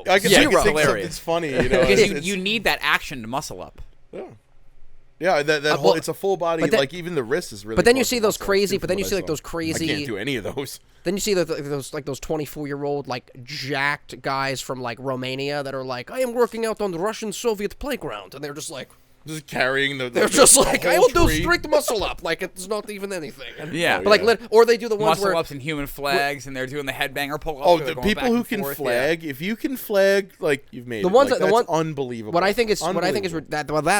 S1: I can think it's funny,
S3: because you need that action to muscle up.
S1: Yeah. Yeah, that whole it's a full body. Like even the wrist is really.
S2: But then you see those crazy. But then you see like those crazy.
S1: I can't do any of those.
S2: Then you see those 24-year-old like jacked guys from like Romania that are like, I am working out on the Russian Soviet playground, and they're just like,
S1: Just carrying the.
S2: They're just like, I will do
S1: tree.
S2: straight muscle up, like it's not even anything.
S3: Yeah.
S2: But like, or they do the ones
S3: muscle
S2: where
S3: ups and human flags, and they're doing the headbanger pull ups.
S1: Oh, the people who can flag. If you can flag, like you've made
S2: the ones
S1: like,
S2: that
S1: that's unbelievable.
S2: What I think is that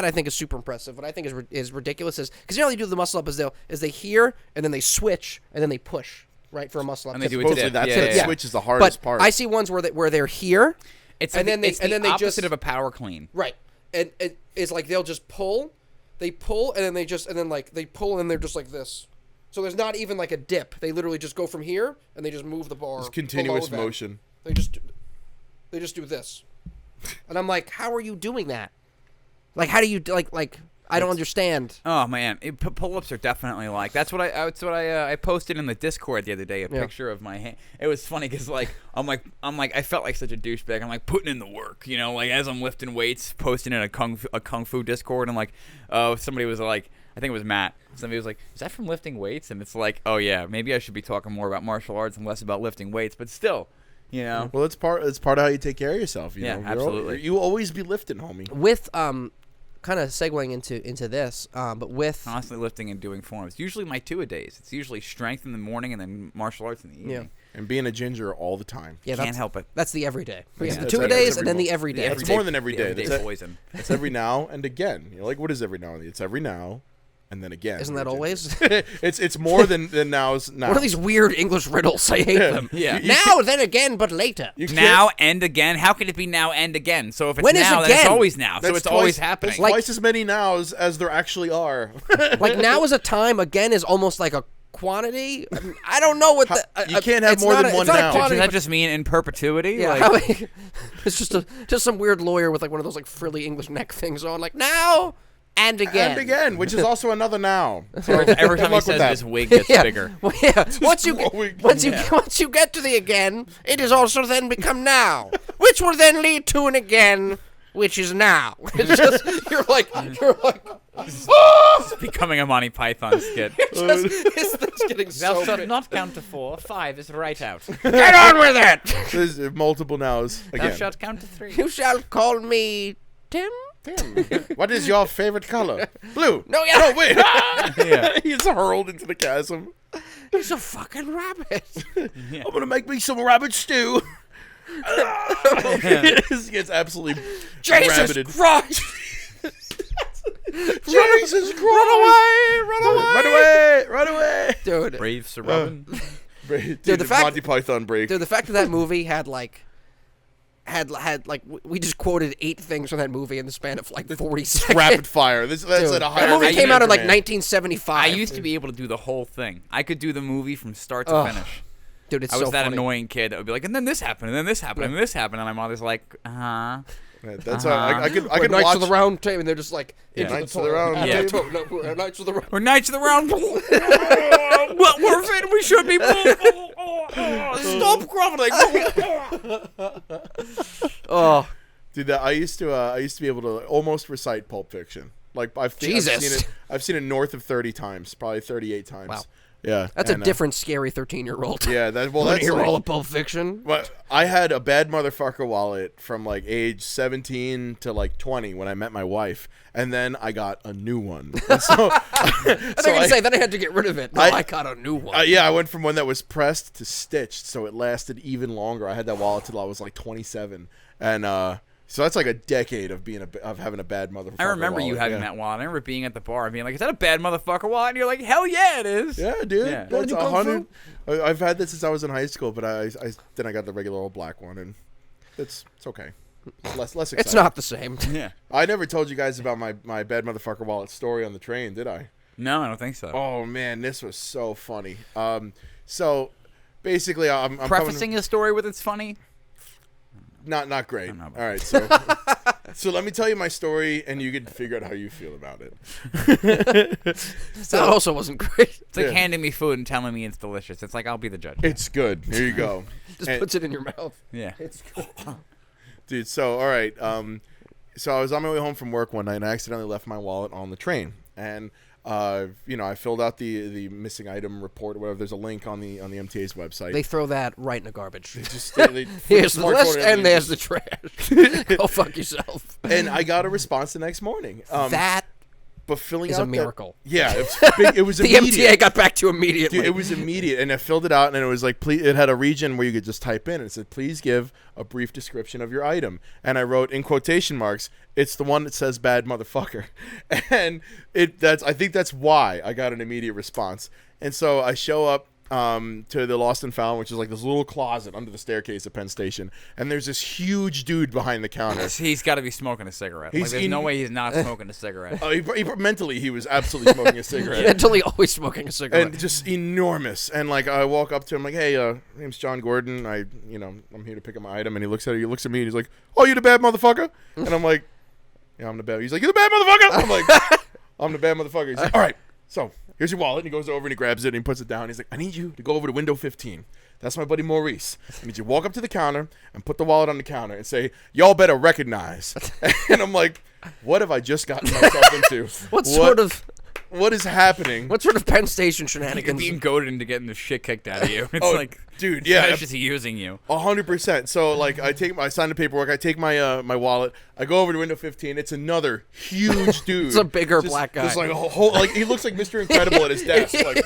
S2: I think is super impressive. What I think is ridiculous is because they do the muscle up is they hear and then they switch and then they push right for a muscle up.
S3: And they do
S1: Supposedly
S3: it.
S1: That switch is the hardest part.
S2: I see ones where they're here.
S3: It's
S2: and then they
S3: opposite
S2: just
S3: of a power clean.
S2: Right, and it's like they'll just pull. They pull and then they pull and they're just like this. So there's not even like a dip. They literally just go from here and they just move the bar.
S1: It's continuous
S2: below them.
S1: motion.
S2: They just do this. And I'm like, how are you doing that? Like, how do you like? I don't understand.
S3: Oh man, pull-ups are definitely like that's what I posted in the Discord the other day. A picture of my hand. It was funny because I'm like I felt like such a douchebag. I'm like putting in the work, like as I'm lifting weights, posting in a kung fu Discord, and like somebody was like, I think it was Matt. Somebody was like, "Is that from lifting weights?" And it's like, oh yeah, maybe I should be talking more about martial arts and less about lifting weights, but still.
S1: Well, it's part of how you take care of yourself. You know?
S3: Absolutely.
S1: You always be lifting, homie.
S2: With kind of segueing into this, but with
S3: constantly lifting and doing forms. Usually my 2-a-days. It's usually strength in the morning and then martial arts in the evening.
S2: Yeah.
S1: And being a ginger all the time.
S2: Yeah,
S3: can't help it.
S2: That's the everyday. We have the
S1: That's
S2: 2-a-days and then
S1: every
S2: the everyday.
S1: It's more than every day.
S3: Everyday poison.
S1: It's every now and again. You're like, what is every now and then? It's every now and then again.
S2: Isn't that always?
S1: it's more than now's now.
S2: What are these weird English riddles? I hate them.
S3: Yeah.
S2: Now, then again, but later.
S3: Now and again. How can it be now and again? So if it's
S2: When is
S3: now, then
S2: again?
S3: it's always now. So
S1: That's
S3: it's always
S1: twice-
S3: happening.
S1: That's twice as many nows as there actually are.
S2: Like now is a time. Again is almost like a quantity. I don't know what the.
S1: You can't have
S2: it's
S1: more
S2: not
S1: than
S2: a-
S1: one
S2: it's not a
S1: now.
S2: quantity,
S3: Does that
S2: but-
S3: just mean in perpetuity?
S2: Yeah,
S3: Like,
S2: it's just some weird lawyer with like one of those like frilly English neck things on, like now and again.
S1: And again, which is also another now. So
S3: every
S1: good
S3: time he
S1: luck with
S3: says
S1: that.
S3: this wig gets
S2: Yeah.
S3: bigger.
S2: Well, yeah. Once you
S1: growing.
S2: once you get to the again, it is also then become now, which will then lead to an again, which is now. It's just you're like.
S3: It's becoming a Monty Python skit.
S2: This thing's getting so big.
S3: not count to 4. 5 is right out.
S2: Get on with it.
S1: There's multiple nows again.
S3: count to 3.
S2: You shall call me Tim.
S1: What is your favorite color? Blue.
S2: No, yeah.
S1: No, wait.
S3: Yeah.
S1: He's hurled into the chasm.
S2: He's a fucking rabbit.
S1: I'm gonna make me some rabbit stew. He gets absolutely
S2: Jesus
S1: rabbited.
S2: Christ.
S1: Jesus Christ! Run away!
S2: Dude.
S3: Brave Sir Robin.
S1: Dude,
S2: the fact-
S1: Monty Python break.
S2: Dude, the fact that movie had we just quoted 8 things from that movie in the span of like 40 seconds.
S1: Rapid fire. That's
S2: Dude,
S1: at a higher
S2: that movie
S1: rate
S2: came
S1: than
S2: out in like
S1: Superman.
S2: 1975.
S3: I used to be able to do the whole thing. I could do the movie from start to finish.
S2: Dude, it's
S3: I was
S2: so
S3: that
S2: funny.
S3: annoying kid that would be like, and then this happened, and then this happened, and this happened, and my mother's like,
S1: Yeah, that's I could
S2: We're
S1: could
S2: Knights
S1: watch
S2: of the Round Table, and they're just like into
S1: Knights of the Round
S3: Yeah.
S1: Table.
S2: No, we're Knights of the Round.
S3: we're Knights of the Round. What warfare we should be. Stop groveling.
S2: Oh,
S1: Dude, I used to be able to almost recite Pulp Fiction. Like I've
S2: Jesus.
S1: I've seen it north of 30 times, probably 38 times.
S2: Wow.
S1: Yeah,
S2: that's
S1: and,
S2: a different scary 13-year-old.
S1: Yeah, that's
S2: Hear
S1: like,
S2: all of Pulp Fiction.
S1: But I had a bad motherfucker wallet from like age 17 to like 20 when I met my wife, and then I got a new one. And so,
S2: I think I'd say then I had to get rid of it. No, I got a new one.
S1: yeah, I went from one that was pressed to stitched, so it lasted even longer. I had that wallet till I was like 27, and so that's like a decade of having a bad motherfucker.
S3: I remember
S1: wallet.
S3: you having that wallet. I remember being at the bar and being like, "Is that a bad motherfucker wallet?" And you're like, "Hell yeah, it is."
S1: Yeah, dude.
S3: Yeah.
S1: That's
S2: do kung
S1: 100. I've had that since I was in high school, but then I got the regular old black one, and it's okay. Less exciting.
S2: It's not the same.
S3: Yeah.
S1: I never told you guys about my bad motherfucker wallet story on the train, did I?
S3: No, I don't think so.
S1: Oh man, this was so funny. So basically, I'm
S3: Prefacing the story with "it's funny."
S1: not great.
S3: I don't know
S1: All right, so so let me tell you my story, and you can figure out how you feel about it.
S2: That also wasn't great.
S3: It's like
S1: Yeah.
S3: handing me food and telling me it's delicious. It's like I'll be the judge.
S1: It's good. Here you go.
S2: Just
S1: And-
S2: puts it in your mouth.
S3: Yeah.
S2: It's good.
S1: Dude, so all right, so I was on my way home from work one night and I accidentally left my wallet on the train, and I filled out the missing item report or whatever. There's a link on the MTA's website.
S2: They throw that right in the garbage.
S1: Here's
S2: the list and there's the trash. Go fuck yourself.
S1: And I got a response the next morning. But filling
S2: is
S1: out
S2: a miracle.
S1: It was
S2: the
S1: immediate.
S2: MTA got back to you immediately.
S1: Dude, it was immediate, and I filled it out, and it was like, please. It had a region where you could just type in, and it said, "Please give a brief description of your item." And I wrote in quotation marks, "It's the one that says bad motherfucker," and I think that's why I got an immediate response. And so I show up to the Lost and Found, which is like this little closet under the staircase at Penn Station, and there's this huge dude behind the counter.
S3: He's got to be smoking a cigarette. There's no way he's not smoking a cigarette.
S1: Mentally, he was absolutely smoking a cigarette.
S2: Mentally, always smoking a cigarette.
S1: And just enormous. And like I walk up to him like, "Hey, my name's John Gordon. I'm here to pick up my item." And he looks at it. He looks at me. And he's like, "Oh, you the bad motherfucker?" And I'm like, "Yeah, I'm the bad." He's like, "You the bad motherfucker?" I'm like, "I'm the bad motherfucker." He's like, "All right, so." Here's your wallet. And he goes over and he grabs it and he puts it down. He's like, "I need you to go over to window 15. That's my buddy Maurice. I need you to walk up to the counter and put the wallet on the counter and say, 'Y'all better recognize.'" And I'm like, what have I just gotten myself into? What is happening?
S2: What sort of Penn Station
S3: You're
S2: shenanigans?
S3: being goaded into getting the shit kicked out of you. It's
S1: dude, yeah.
S3: It's just using you.
S1: 100%. So, like, I sign the paperwork. I take my my wallet. I go over to window 15. It's another huge dude.
S2: It's a bigger black guy.
S1: Just like a whole, like he looks like Mr. Incredible at his desk. Like,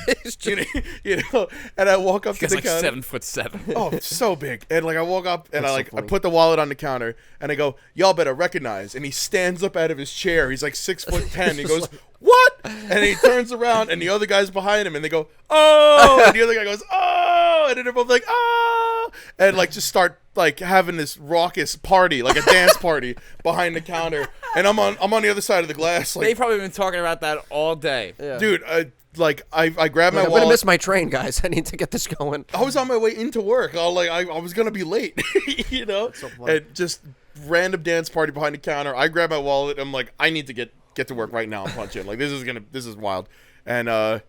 S1: you know. And I walk up to the counter.
S3: 7'7".
S1: Oh, so big. And like I walk up and I put the wallet on the counter and I go, "Y'all better recognize." And he stands up out of his chair. He's like 6'10". He goes, "What?" And he turns around and the other guy's behind him and they go, "Oh!" And the other guy goes, "Oh!" And then they're both like, "Oh!" And like just start like having this raucous party, like a dance party behind the counter. And I'm on the other side of the glass. Like,
S3: they've probably been talking about that all day.
S2: Yeah.
S1: Dude, I grabbed my wallet.
S2: I'm gonna miss my train, guys. I need to get this going.
S1: I was on my way into work. I was gonna be late, you know. So and just random dance party behind the counter. I grab my wallet. I'm like, I need to get to work right now and punch in. Like this is wild. And that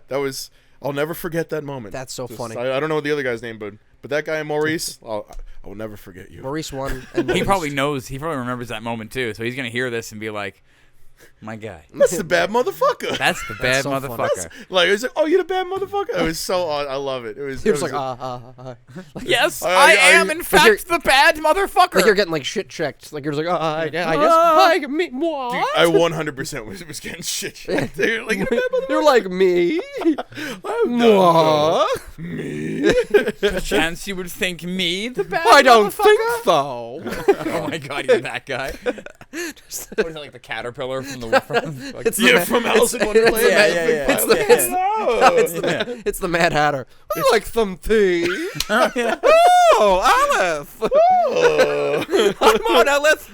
S1: was. I'll never forget that moment.
S2: That's so funny.
S1: I don't know the other guy's name, but that guy Maurice, I will never forget you.
S2: Maurice won. And
S3: he probably knows. He probably remembers that moment too. So he's gonna hear this and be like, "My guy,
S1: that's the bad motherfucker.
S3: That's the bad motherfucker."
S1: Like it was like, "Oh, you're the bad motherfucker." It was so I love it. It was.
S2: He was like,
S3: "Yes, I am in fact the bad motherfucker."
S2: Like you're getting like shit checked. Like you're just like, I guess me what?
S1: Dude, I 100% was getting shit checked. They're like,
S2: "You're like me."
S1: What? Me?
S3: Chance you would think me the bad
S2: I don't
S3: motherfucker?
S2: think so.
S3: Oh my god, you're that guy. What is it, like the caterpillar from the
S1: from Alice in Wonderland?
S2: It's the Mad Hatter. I like some tea.
S3: Yeah.
S2: Oh, Alice.
S1: Oh.
S2: I'm on LSD.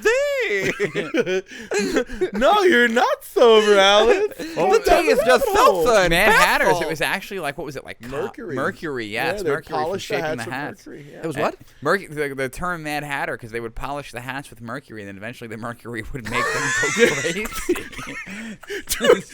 S1: No, you're not sober, Alice.
S2: The tea is just seltzer and
S3: Mad Hatters.
S2: baffle.
S3: It was actually like, what was it, like
S1: Mercury.
S3: Mercury, yeah, it's
S1: they
S3: Mercury for
S1: polished
S3: shaping the
S1: with
S3: hats.
S1: Mercury, yeah.
S2: It was what?
S3: The term Mad Hatter, because they would polish the hats with mercury, and then eventually the mercury would make them go crazy.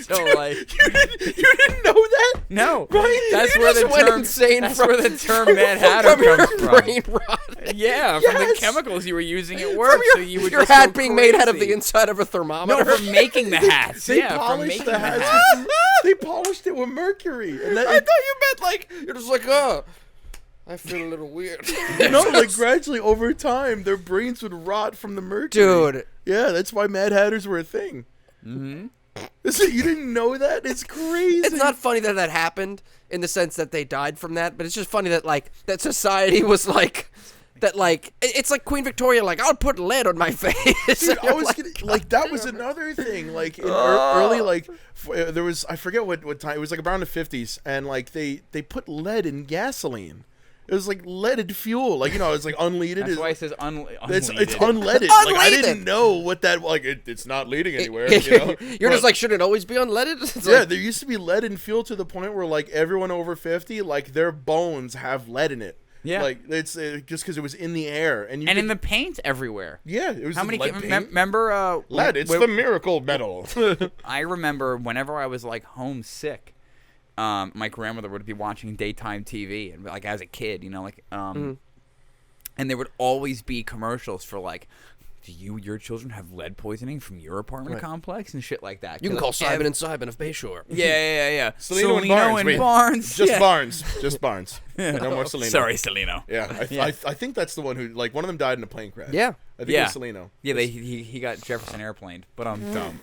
S3: So like,
S1: you didn't know that?
S3: No,
S1: Right?
S3: That's
S2: You
S3: where
S2: just
S3: the
S2: went
S3: term.
S2: insane
S3: That's
S2: from-
S3: where the term Mad Hatter
S2: From your
S3: comes from.
S2: brain rot.
S3: Yeah, from the
S1: Yes.
S3: chemicals you were using at work,
S2: From
S3: so you would
S2: your
S3: just
S2: hat
S3: go
S2: being made out of the
S3: crazy.
S2: inside of a thermometer.
S3: No, from making the hats.
S1: They
S3: Yeah, from
S1: polished
S3: making
S1: the
S3: the
S1: hats.
S3: hats.
S1: They polished it with mercury. And that,
S2: I thought you meant like you're just like, oh, I feel a little weird.
S1: no, like gradually over time, their brains would rot from the mercury.
S2: Dude.
S1: Yeah, that's why Mad Hatters were a thing.
S3: Mm-hmm.
S1: You didn't know that? It's crazy.
S2: It's not funny that happened in the sense that they died from that, but it's just funny that like that society was like that. Like it's like Queen Victoria, like I'll put lead on my face.
S1: Dude, I was like that was another thing. Like in early, like there was I forget what time it was, like around the 50s, and like they put lead in gasoline. It was like leaded fuel, like, you know, it's like unleaded.
S3: That's why it says
S1: It's
S3: unleaded.
S1: unleaded. Like I didn't know what that it's not leading anywhere. You know?
S2: You're just like, should it always be unleaded? It's
S1: Yeah,
S2: like,
S1: there used to be lead in fuel to the point where like everyone over 50, like their bones have lead in it.
S3: Yeah,
S1: like it's just because it was in the air and
S3: in the paint everywhere.
S1: Yeah, it was
S3: How many?
S1: lead paint.
S3: Remember
S1: lead? It's the miracle metal.
S3: I remember whenever I was like homesick, my grandmother would be watching daytime TV, and like as a kid, you know, like and there would always be commercials for like do your children have lead poisoning from your apartment complex and shit like that?
S2: You can call Simon and Simon of Bayshore.
S3: Yeah.
S1: Salino and Barnes.
S3: Just
S1: Barnes. Just Barnes. No more Salino.
S3: Sorry, Salino.
S1: Yeah, I think that's the one who, like, one of them died in a plane crash.
S2: Yeah.
S1: I think it was Salino.
S3: Yeah, he got Jefferson airplaned, but I'm dumb.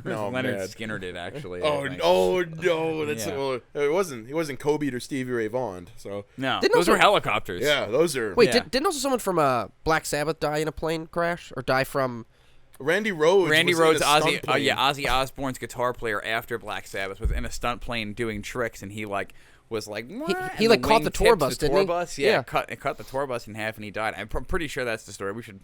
S1: No,
S3: Leonard Skinner did, actually.
S1: Oh no, that's it wasn't Kobe or Stevie Ray Vaughan. So
S3: no, those were helicopters.
S1: Yeah, those are.
S2: Wait, didn't also someone from Black Sabbath die in a plane crash or die from?
S1: Randy Rhoads,
S3: Ozzy Osbourne's guitar player after Black Sabbath was in a stunt plane doing tricks, and he was like
S2: he like caught the tour bus, didn't he?
S3: Yeah, cut the tour bus in half, and he died. I'm pretty sure that's the story. We should.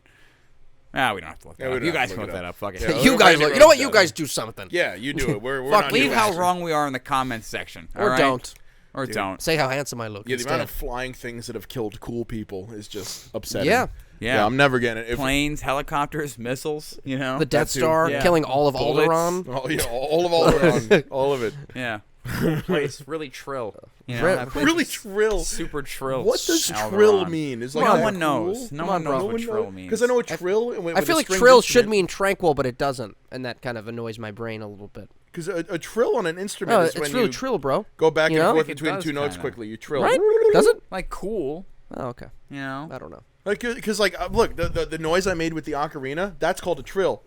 S3: We don't have to look that up. You guys can look that up. Fuck it.
S2: Yeah, you guys look. You know what? You guys do something.
S1: Yeah, you do it. We're
S3: Fuck,
S1: not
S3: leave how wrong we are in the comments section.
S2: Or don't.
S3: Or don't.
S2: Say how handsome I look.
S1: Yeah, the amount of flying things that have killed cool people is just upsetting. Yeah, I'm never getting it.
S3: Planes, helicopters, missiles, you know.
S2: The Death Star killing all of Alderaan.
S1: Oh, yeah, all of Alderaan. All of it.
S3: Yeah. Whole place, really Trill. You know,
S1: really Trill.
S3: Super Trill.
S1: What does Trill mean? Is like
S3: no one knows. No one knows what Trill means.
S1: Because I know what Trill.
S2: I feel like Trill should mean tranquil, but it doesn't, and that kind of annoys my brain a little bit.
S1: Because a trill on an instrument is when
S2: it's really
S1: you
S2: trill, bro.
S1: Go back and forth between two notes quickly. You trill.
S2: Right? Does it?
S3: Like cool.
S2: Oh, okay.
S3: You know?
S2: I don't know.
S1: Like, because look, the noise I made with the ocarina, that's called a trill.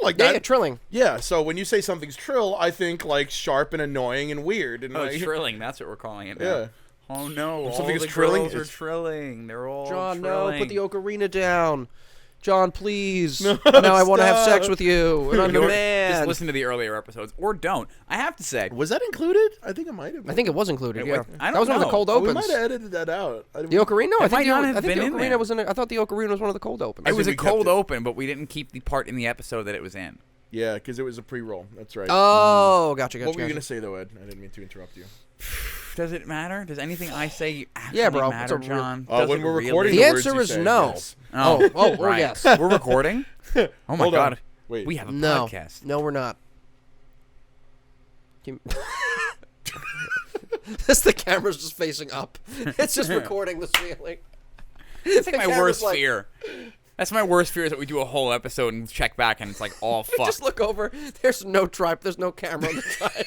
S1: Like that.
S2: Yeah, trilling.
S1: Yeah, so when you say something's trill, I think like sharp and annoying and weird. And
S3: like, trilling, that's what we're calling it now.
S1: Yeah.
S3: Oh no,
S1: something
S3: all the
S1: trilling
S3: girls are trilling. They're all
S2: John,
S3: trilling.
S2: no, put the ocarina down. John, please. Now I want to have sex with you. And I'm the man.
S3: Just listen to the earlier episodes, or don't. I have to say,
S1: was that included? I think it might have been.
S2: I think it was included. Yeah,
S3: I don't
S2: that was one of the cold opens.
S1: We might have edited that out.
S2: The ocarina? I think the
S3: ocarina
S2: was in. I thought the ocarina was one of the cold opens.
S3: It was a cold open, but we didn't keep the part in the episode that it was in.
S1: Yeah, because it was a pre-roll. That's right.
S2: Oh, gotcha.
S1: What were you gonna say though, Ed? I didn't mean to interrupt you.
S3: Does it matter? Does anything I say actually matter, John?
S1: When we're recording,
S2: the answer is no.
S1: Yes.
S3: Oh,
S2: right. Yes.
S3: We're recording. Oh my God!
S1: Wait,
S3: we have a podcast.
S2: No, we're not. The camera's just facing up. It's just recording the ceiling.
S3: That's like my worst fear. That's my worst fear, is that we do a whole episode and check back and it's like all fucked.
S2: Just look over. There's no tripod. There's no camera on the tripod.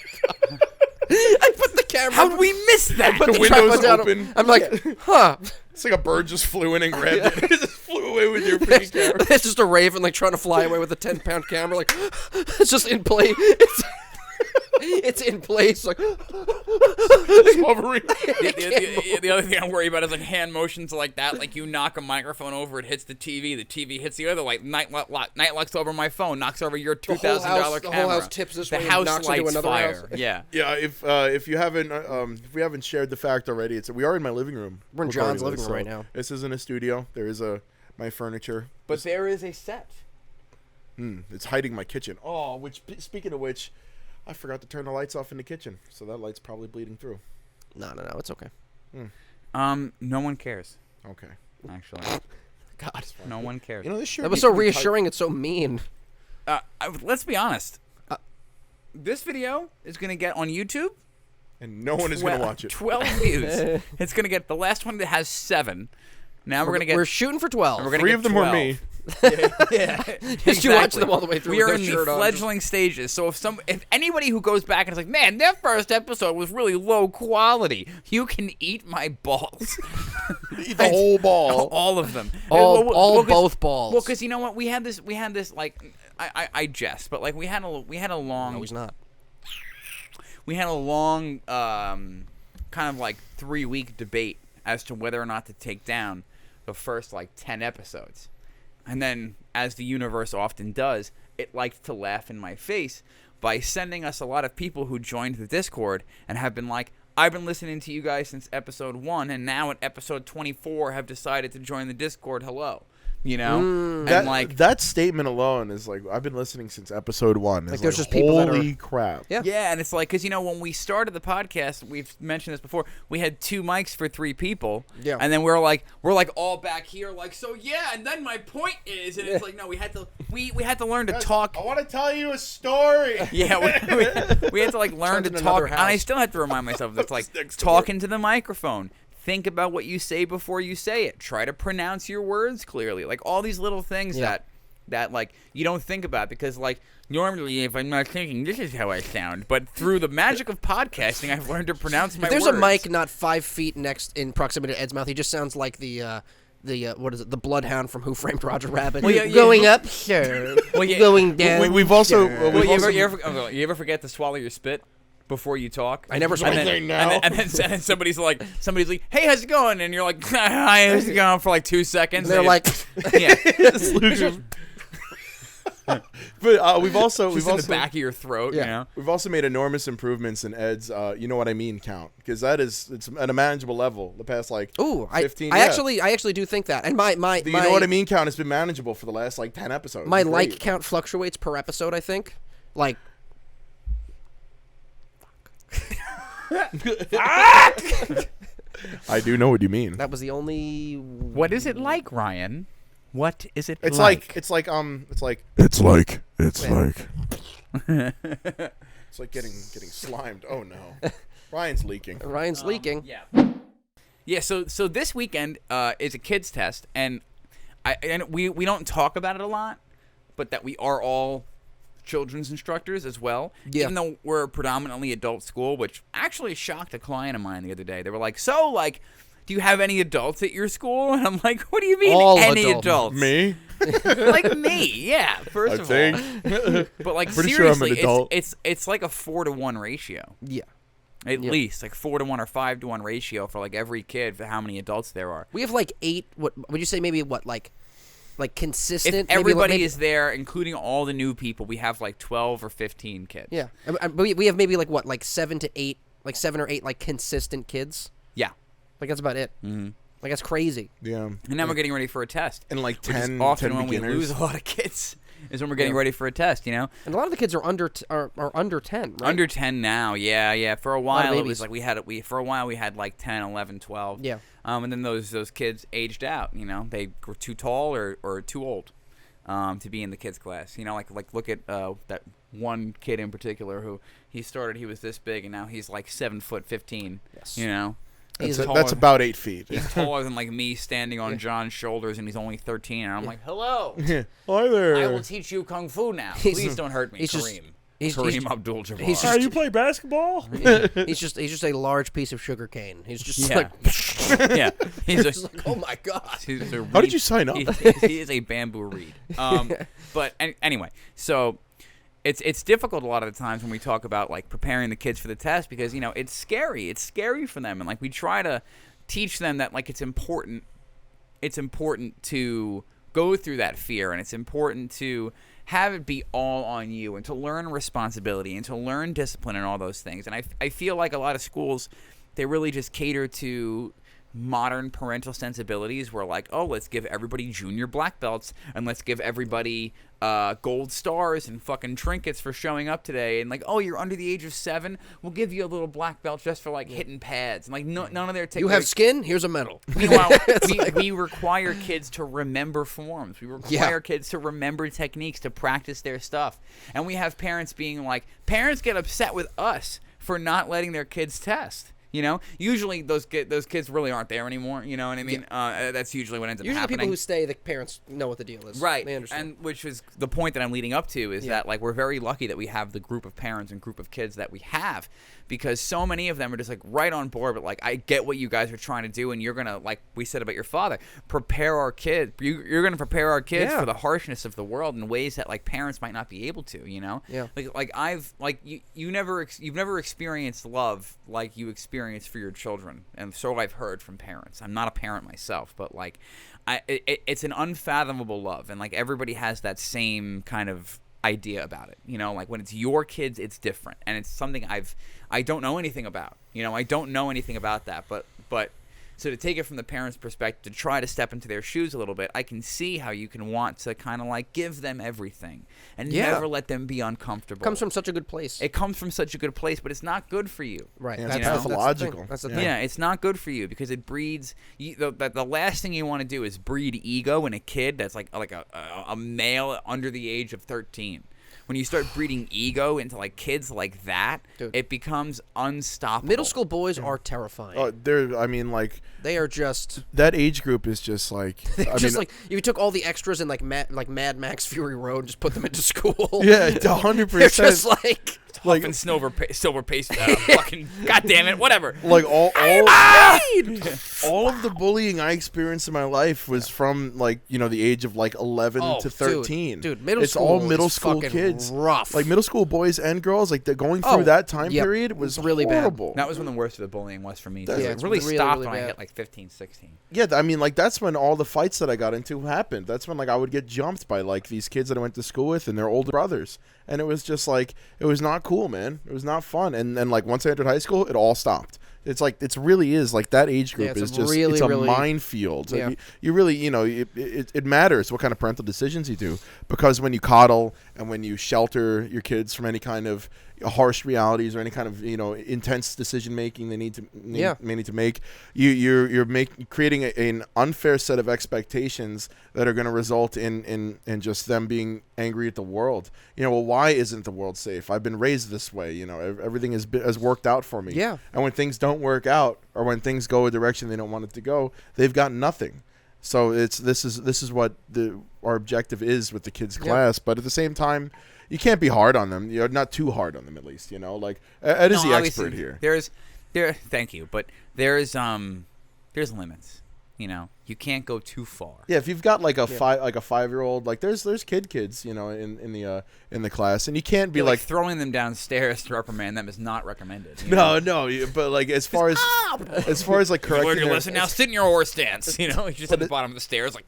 S2: I put the camera.
S3: How'd we miss that?
S2: I put
S1: the windows open.
S2: I'm like, huh.
S1: It's like a bird just flew in and grabbed it. It just flew away with your freaking camera.
S2: It's just a raven like trying to fly away with a 10-pound camera. Like, it's just in play. It's in place, like
S1: hovering.
S3: The other thing I'm worried about is like hand motions like that. Like you knock a microphone over, it hits the TV hits the other. Like night locks over my phone, knocks over your $2,000 camera.
S2: The whole house tips this way.
S3: The house
S2: knocks
S3: lights
S2: into another
S3: fire.
S2: House.
S3: Yeah.
S1: Yeah. If we haven't shared the fact already, we are in my living room.
S2: We're in John's living room right now.
S1: This isn't a studio. There is my furniture.
S3: But there is a set.
S1: It's hiding my kitchen. Oh, speaking of which, I forgot to turn the lights off in the kitchen, so that light's probably bleeding through.
S2: No, it's okay.
S3: No one cares.
S1: Okay.
S3: Actually.
S2: God.
S3: No one cares.
S1: You know, this
S2: that was so reassuring. It's so mean.
S3: Let's be honest. This video is going to get on YouTube.
S1: And no one is going to watch it.
S3: 12 views. It's going to get the last one that has 7. Now we're going to get...
S2: We're shooting for 12.
S3: We're gonna
S1: 3
S3: get
S1: of them
S3: 12.
S1: were me.
S3: Yeah.
S2: Did you watch them all the way through?
S3: We are in the fledgling stages. So if anybody who goes back and is like, man, their first episode was really low quality, you can eat my balls.
S1: Eat the whole ball.
S3: All of them.
S2: Both balls.
S3: Well, because you know what, we had this like I jest, but like we had a long.
S2: No, he's not.
S3: We had a long kind of like 3-week debate as to whether or not to take down the first like 10 episodes. And then, as the universe often does, it liked to laugh in my face by sending us a lot of people who joined the Discord and have been like, I've been listening to you guys since episode 1, and now at episode 24 have decided to join the Discord. Hello. You know? And
S1: that statement alone is like, I've been listening since episode 1.
S2: Like, there's just people that are...
S1: Holy crap.
S3: Yeah, and it's like, because, you know, when we started the podcast, we've mentioned this before, we had 2 mics for 3 people.
S2: Yeah.
S3: And then we're like all back here, like, so yeah, and then my point is, and it's like, no, we had to learn to talk.
S1: I want to tell you a story.
S3: Yeah, we had to like learn to talk, and I still have to remind myself that's like talking to the microphone, think about what you say before you say it. Try to pronounce your words clearly. Like all these little things that like you don't think about because like normally if I'm not thinking this is how I sound, but through the magic of podcasting I've learned to pronounce my words.
S2: There's a mic not 5 feet in proximity to Ed's mouth. He just sounds like the what is it? The bloodhound from Who Framed Roger Rabbit. Going up, sure. Going down.
S1: We've also.
S3: You ever forget to swallow your spit before you talk?
S2: I never swallow.
S3: And then somebody's like, "Hey, how's it going?" And you're like, "Hi, how's it going?" For like 2 seconds.
S2: And they're like,
S3: "Yeah."
S1: But we've also
S3: in the back of your throat.
S2: Yeah.
S3: You know?
S1: We've also made enormous improvements in Ed's you know what I mean count, because it's at a manageable level the past like 15
S2: I actually do think that. And my
S1: you know what I mean count has been manageable for the last like 10 episodes.
S2: My like count fluctuates per episode, I think. Like
S1: I do know what you mean.
S2: that was the only
S3: What is it like, Ryan? What is it
S1: It's
S3: like?
S1: it's like getting slimed. Oh no. Ryan's leaking.
S2: Ryan's leaking.
S3: Yeah. So this weekend is a kids test, and we don't talk about it a lot, but that we are all children's instructors as well.
S2: Yeah.
S3: Even though we're a predominantly adult school, which actually shocked a client of mine the other day. They were like, "So, like, do you have any adults at your school?" And I'm like, "What do you mean
S2: All
S3: any
S2: adults.
S3: adults?"
S1: Me?
S3: Like me, yeah. First of all, but like
S1: Pretty sure I'm an
S3: seriously,
S1: adult.
S3: it's like a 4-to-1 ratio.
S2: Yeah.
S3: At least like 4-to-1 or 5-to-1 ratio for like every kid for how many adults there are.
S2: We have like 8. What would you say? Maybe what like consistent.
S3: If everybody is there, including all the new people, we have like 12 or 15 kids.
S2: Yeah, but we have maybe like 7 to 8, like 7 or 8 like consistent kids.
S3: Yeah.
S2: Like that's about it. Mm-hmm. Like that's crazy.
S1: Yeah.
S3: And now we're getting ready for a test.
S1: And like 10,
S3: which is often
S1: 10
S3: when
S1: beginners.
S3: we lose a lot of kids is when we're getting ready for a test, you know?
S2: And a lot of the kids are under 10, right?
S3: Under 10 now, yeah. For a while it was
S2: babies.
S3: like for a while we had like 10, 11, 12.
S2: Yeah.
S3: And then those kids aged out, you know? They were too tall or too old to be in the kids class. You know, like look at that one kid in particular who he was this big and now he's like 7'15",
S2: Yes.
S3: you know?
S1: That's about 8 feet.
S3: He's taller than like me standing on John's shoulders, and he's only 13. And I'm like, "Hello,
S1: Hi there.
S3: I will teach you kung fu now. Please don't hurt me, Kareem." Kareem Abdul-Jabbar.
S1: You play basketball?
S2: He's just a large piece of sugar cane. He's just
S3: Yeah.
S2: like
S3: Yeah, he's
S2: like, oh my god.
S1: How did you sign up?
S3: He is a bamboo reed. But anyway, so it's difficult a lot of the times when we talk about like preparing the kids for the test because you know it's scary. It's scary for them, and like we try to teach them that like it's important. It's important to go through that fear, and it's important to have it be all on you, and to learn responsibility, and to learn discipline, and all those things. And I feel like a lot of schools, they really just cater to modern parental sensibilities where like, oh, let's give everybody junior black belts and let's give everybody gold stars and fucking trinkets for showing up today, and like, oh, you're under the age of 7, we'll give you a little black belt just for like hitting pads, and like none of their
S2: You have skin, here's a medal.
S3: Meanwhile, we require kids to remember forms. We require kids to remember techniques, to practice their stuff. And we have parents being like, parents get upset with us for not letting their kids test. You know, usually those kids really aren't there anymore. You know what I mean? That's usually what ends up happening.
S2: Usually the people who stay, the parents know what the deal is.
S3: Right.
S2: They understand.
S3: And which is the point that I'm leading up to is that like we're very lucky that we have the group of parents and group of kids that we have, because so many of them are just like right on board. But like, I get what you guys are trying to do, and you're gonna, like we said about your father, prepare our kids. You're gonna prepare our kids for the harshness of the world in ways that like parents might not be able to. You know?
S2: Yeah.
S3: Like I've like you've never experienced love like you experience for your children, and so I've heard from parents. I'm not a parent myself, but like it's an unfathomable love, and like everybody has that same kind of idea about it. You know, like when it's your kids, it's different, and it's something I don't know anything about. You know, I don't know anything about that, but so to take it from the parents' perspective, to try to step into their shoes a little bit, I can see how you can want to kind of like give them everything and never let them be uncomfortable.
S2: It comes from such a good place.
S3: It comes from such a good place, but it's not good for you.
S2: Right.
S1: Yeah, it's pathological.
S2: That's the thing.
S3: Yeah, it's not good for you because it breeds. The last thing you want to do is breed ego in a kid that's like a male under the age of 13. when you start breeding ego into like kids like that,
S2: Dude.
S3: it becomes unstoppable.
S2: Middle school boys are terrifying.
S1: Like
S2: they are just
S1: that age group is just like
S2: like you took all the extras in like Mad Max Fury Road and just put them into school.
S1: Yeah, 100%.
S2: They're just like
S3: and silver paste. Fucking goddamn it, whatever.
S1: Like all of the bullying I experienced in my life was from like the age of like 11 to 13.
S2: Dude, middle
S1: it's
S2: school.
S1: All middle
S2: is
S1: school
S2: fucking
S1: kids,
S2: rough.
S1: like middle school boys and girls. Like they're going through that time period was
S2: really
S1: horrible.
S2: bad.
S3: That was when the worst of the bullying was for me.
S1: It
S3: really stopped
S2: really
S3: when I
S2: bad.
S3: hit like 15, 16.
S1: Yeah, I mean, like that's when all the fights that I got into happened. That's when like I would get jumped by like these kids that I went to school with and their older brothers, and it was just like it was not cool, man. It was not fun. And then like once I entered high school, it all stopped. It's like it really is like that age group is just it's a minefield.
S2: Yeah.
S1: You really it matters what kind of parental decisions you do, because when you coddle and when you shelter your kids from any kind of harsh realities or any kind of intense decision making they may need to make, you're creating an unfair set of expectations that are going to result in just them being angry at the world. Well, why isn't the world safe? I've been raised this way. Everything has worked out for me.
S2: Yeah.
S1: And when things don't work out or when things go a direction they don't want it to go, they've got nothing. So this is what our objective is with the kids class. But at the same time, you can't be hard on them. Not too hard on them, at least. Like Ed is the expert here.
S3: Thank you, but there's limits. You can't go too far.
S1: Yeah, if you've got like a 5-year-old, like there's kids, in the class, and you can't be like
S3: throwing them downstairs to reprimand them is not recommended.
S1: No, but like as far as like correcting
S3: learn your lesson now. Sit in your horse stance. You're just at the bottom of the stairs, like.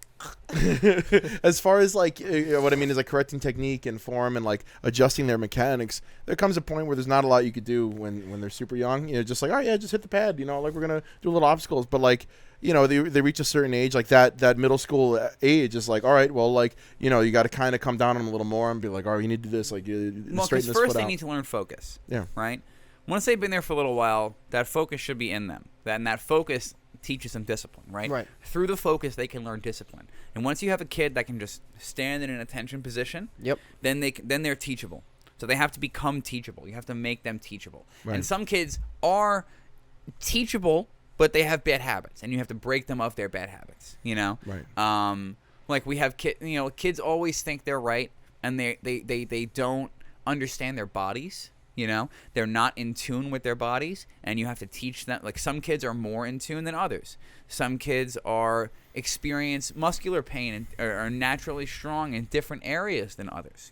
S1: As far as like what I mean is like correcting technique and form and like adjusting their mechanics, there comes a point where there's not a lot you could do when they're super young. Just like, oh yeah, just hit the pad. Like we're gonna do little obstacles, but like. They reach a certain age, like that middle school age is like, all right, well, like, you got to kind of come down on them a little more and be like, all right, you need to do this, like, straighten this foot out.
S3: First they need to learn focus.
S1: Yeah.
S3: Right? Once they've been there for a little while, that focus should be in them. And that focus teaches them discipline, right?
S2: Right.
S3: Through the focus, they can learn discipline. And once you have a kid that can just stand in an attention position, then they're teachable. So they have to become teachable. You have to make them teachable. Right. And some kids are teachable, but they have bad habits, and you have to break them of their bad habits.
S1: Right.
S3: Like we have kids always think they're right, and they don't understand their bodies. They're not in tune with their bodies, and you have to teach them. Like some kids are more in tune than others. Some kids experience muscular pain and are naturally strong in different areas than others.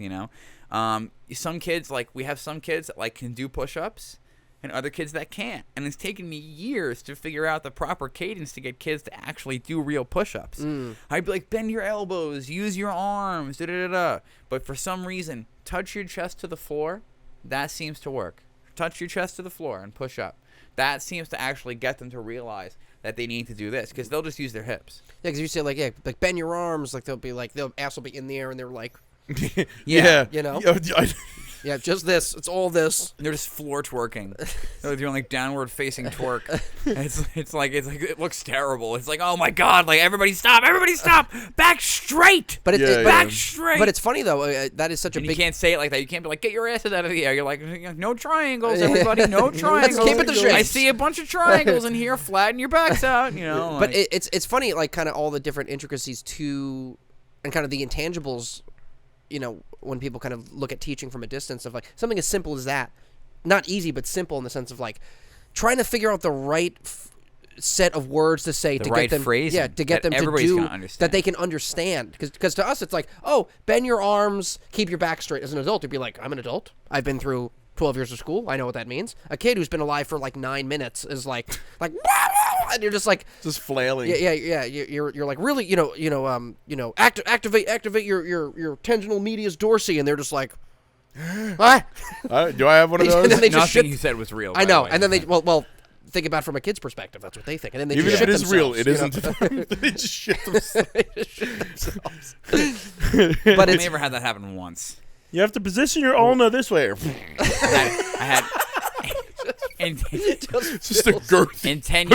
S3: Some kids we have some kids that can do push-ups. And other kids that can't. And it's taken me years to figure out the proper cadence to get kids to actually do real push-ups. I'd be like, bend your elbows, use your arms, da-da-da-da. But for some reason, touch your chest to the floor, that seems to work. Touch your chest to the floor and push up. That seems to actually get them to realize that they need to do this, because they'll just use their hips.
S2: Yeah, because you say, like bend your arms, like their ass will be in the air, and they're like...
S1: Yeah.
S2: Yeah, just this. It's all this.
S3: They're just floor twerking. They're doing downward facing twerk. It's like it looks terrible. It's like, oh my god! Like everybody stop! Back straight!
S2: But
S3: back straight.
S2: But it's funny though. That is such a big.
S3: You can't say it like that. You can't be like, get your asses out of the air. You're like, no triangles, everybody. No triangles.
S2: Let's keep it the shape.
S3: I see a bunch of triangles in here. Flatten your backs out.
S2: But it's funny, like kind of all the different intricacies to, and kind of the intangibles. When people kind of look at teaching from a distance of like something as simple as that, not easy, but simple in the sense of like trying to figure out the right set of words to say to get them, to get them to do that they can understand. Because to us, it's like, oh, bend your arms, keep your back straight. As an adult, you'd be like, I'm an adult. I've been through 12 years of school. I know what that means. A kid who's been alive for 9 minutes is like, and you're just like,
S1: just flailing.
S2: Yeah. You're like, really, activate your tangential medius dorsi, and they're just like, what?
S1: Do I have one of those?
S3: Nothing you said was real.
S2: I know. And then they, well, think about it from a kid's perspective. That's what they think. And then they
S1: even
S2: just
S1: if it
S2: shit
S1: is
S2: themselves,
S1: real, it isn't. They just shit themselves.
S3: But I never had that happen once.
S1: You have to position your ulna this way.
S3: I had.
S1: It's just a girth.
S3: In 10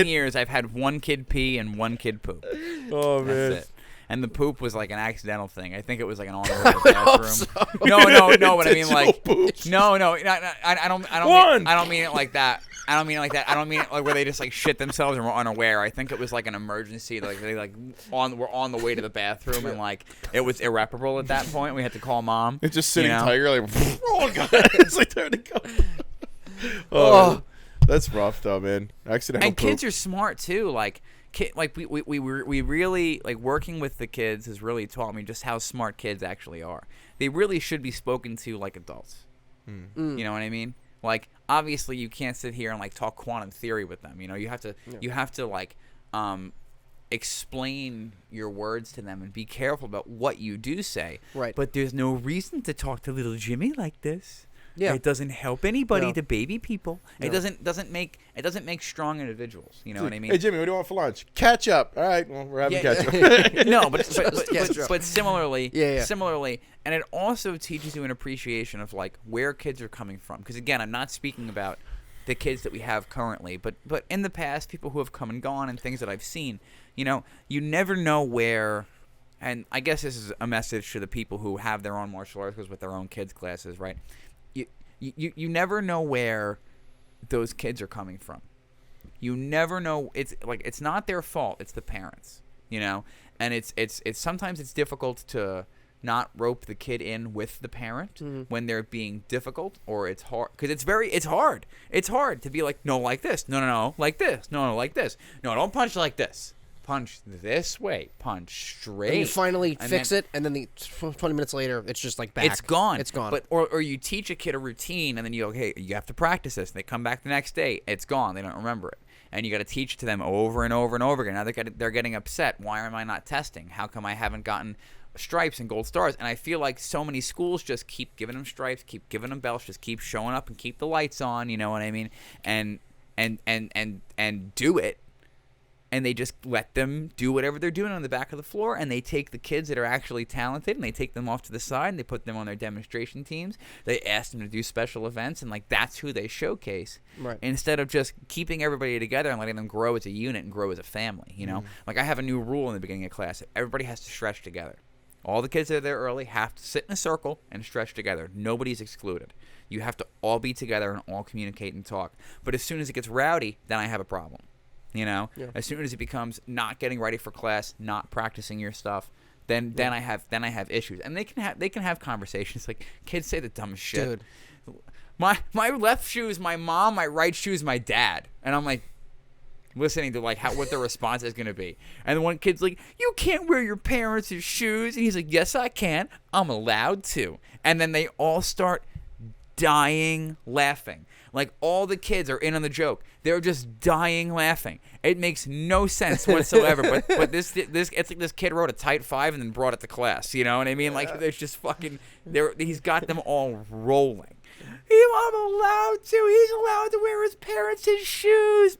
S3: years, I've had one kid pee and one kid poop.
S1: Oh man.
S3: That's it. and the poop was like an accidental thing. I think it was like an on the way to the bathroom. So. No. But I mean like no. I don't mean it like that. I don't mean it like where they just like shit themselves and were unaware. I think it was like an emergency. Like they like were on the way to the bathroom and like it was irreparable at that point. We had to call mom.
S1: It's just sitting tiger like oh god, it's like there to go. Oh. That's rough though, man. Accidental
S3: and
S1: poop.
S3: Kids are smart too. Like we really like working with the kids has really taught me just how smart kids actually are. They really should be spoken to like adults. You know what I mean? Like obviously you can't sit here and like talk quantum theory with them. You know, you have to like explain your words to them and be careful about what you do say.
S2: Right.
S3: But there's no reason to talk to little Jimmy like this.
S2: Yeah.
S3: It doesn't help anybody
S2: No.
S3: to baby people.
S2: No.
S3: It doesn't make strong individuals. You know what I mean?
S1: Hey Jimmy, what do you want for lunch? Ketchup. All right, well we're having ketchup.
S3: No, but similarly,
S2: Similarly,
S3: and it also teaches you an appreciation of like where kids are coming from. Because again, I'm not speaking about the kids that we have currently, but in the past, people who have come and gone and things that I've seen. You know, you never know where. And I guess this is a message to the people who have their own martial arts with their own kids classes, right? You never know where those kids are coming from. You never know. It's like it's not their fault. It's the parents, you know. And it's sometimes it's difficult to not rope the kid in with the parent when they're being difficult, or it's hard because it's hard. It's hard to be like no like this, no like this, no like this, no don't punch like this. Punch this way. Punch straight.
S2: And you finally fix it, and then 20 minutes later, it's just like back.
S3: It's gone.
S2: It's gone.
S3: But or you teach a kid a routine, and then you go, hey, you have to practice this. And they come back the next day. It's gone. They don't remember it. And you got to teach it to them over and over and over again. Now they're getting upset. Why am I not testing? How come I haven't gotten stripes and gold stars? And I feel like so many schools just keep giving them stripes, keep giving them belts, just keep showing up and keep the lights on. You know what I mean? And do it. And they just let them do whatever they're doing on the back of the floor, and they take the kids that are actually talented, and they take them off to the side, and they put them on their demonstration teams. They ask them to do special events, and, like, that's who they showcase.
S2: Right.
S3: Instead of just keeping everybody together and letting them grow as a unit and grow as a family, you know? Like, I have a new rule in the beginning of class. Everybody has to stretch together. All the kids that are there early have to sit in a circle and stretch together. Nobody's excluded. You have to all be together and all communicate and talk. But as soon as it gets rowdy, then I have a problem. You know, as soon as it becomes not getting ready for class, not practicing your stuff, then I have issues, and they can have conversations. Like kids say the dumbest shit.
S2: Dude,
S3: my left shoe is my mom, my right shoe is my dad, and I'm like listening to like what their response is gonna be. And the one kid's like, "You can't wear your parents' shoes," and he's like, "Yes, I can. I'm allowed to." And then they all start dying laughing. Like all the kids are in on the joke. They're just dying laughing. It makes no sense whatsoever. but this it's like this kid wrote a tight 5 and then brought it to class. You know what I mean? Like there's just fucking he's got them all rolling. I'm allowed to. He's allowed to wear his parents' shoes.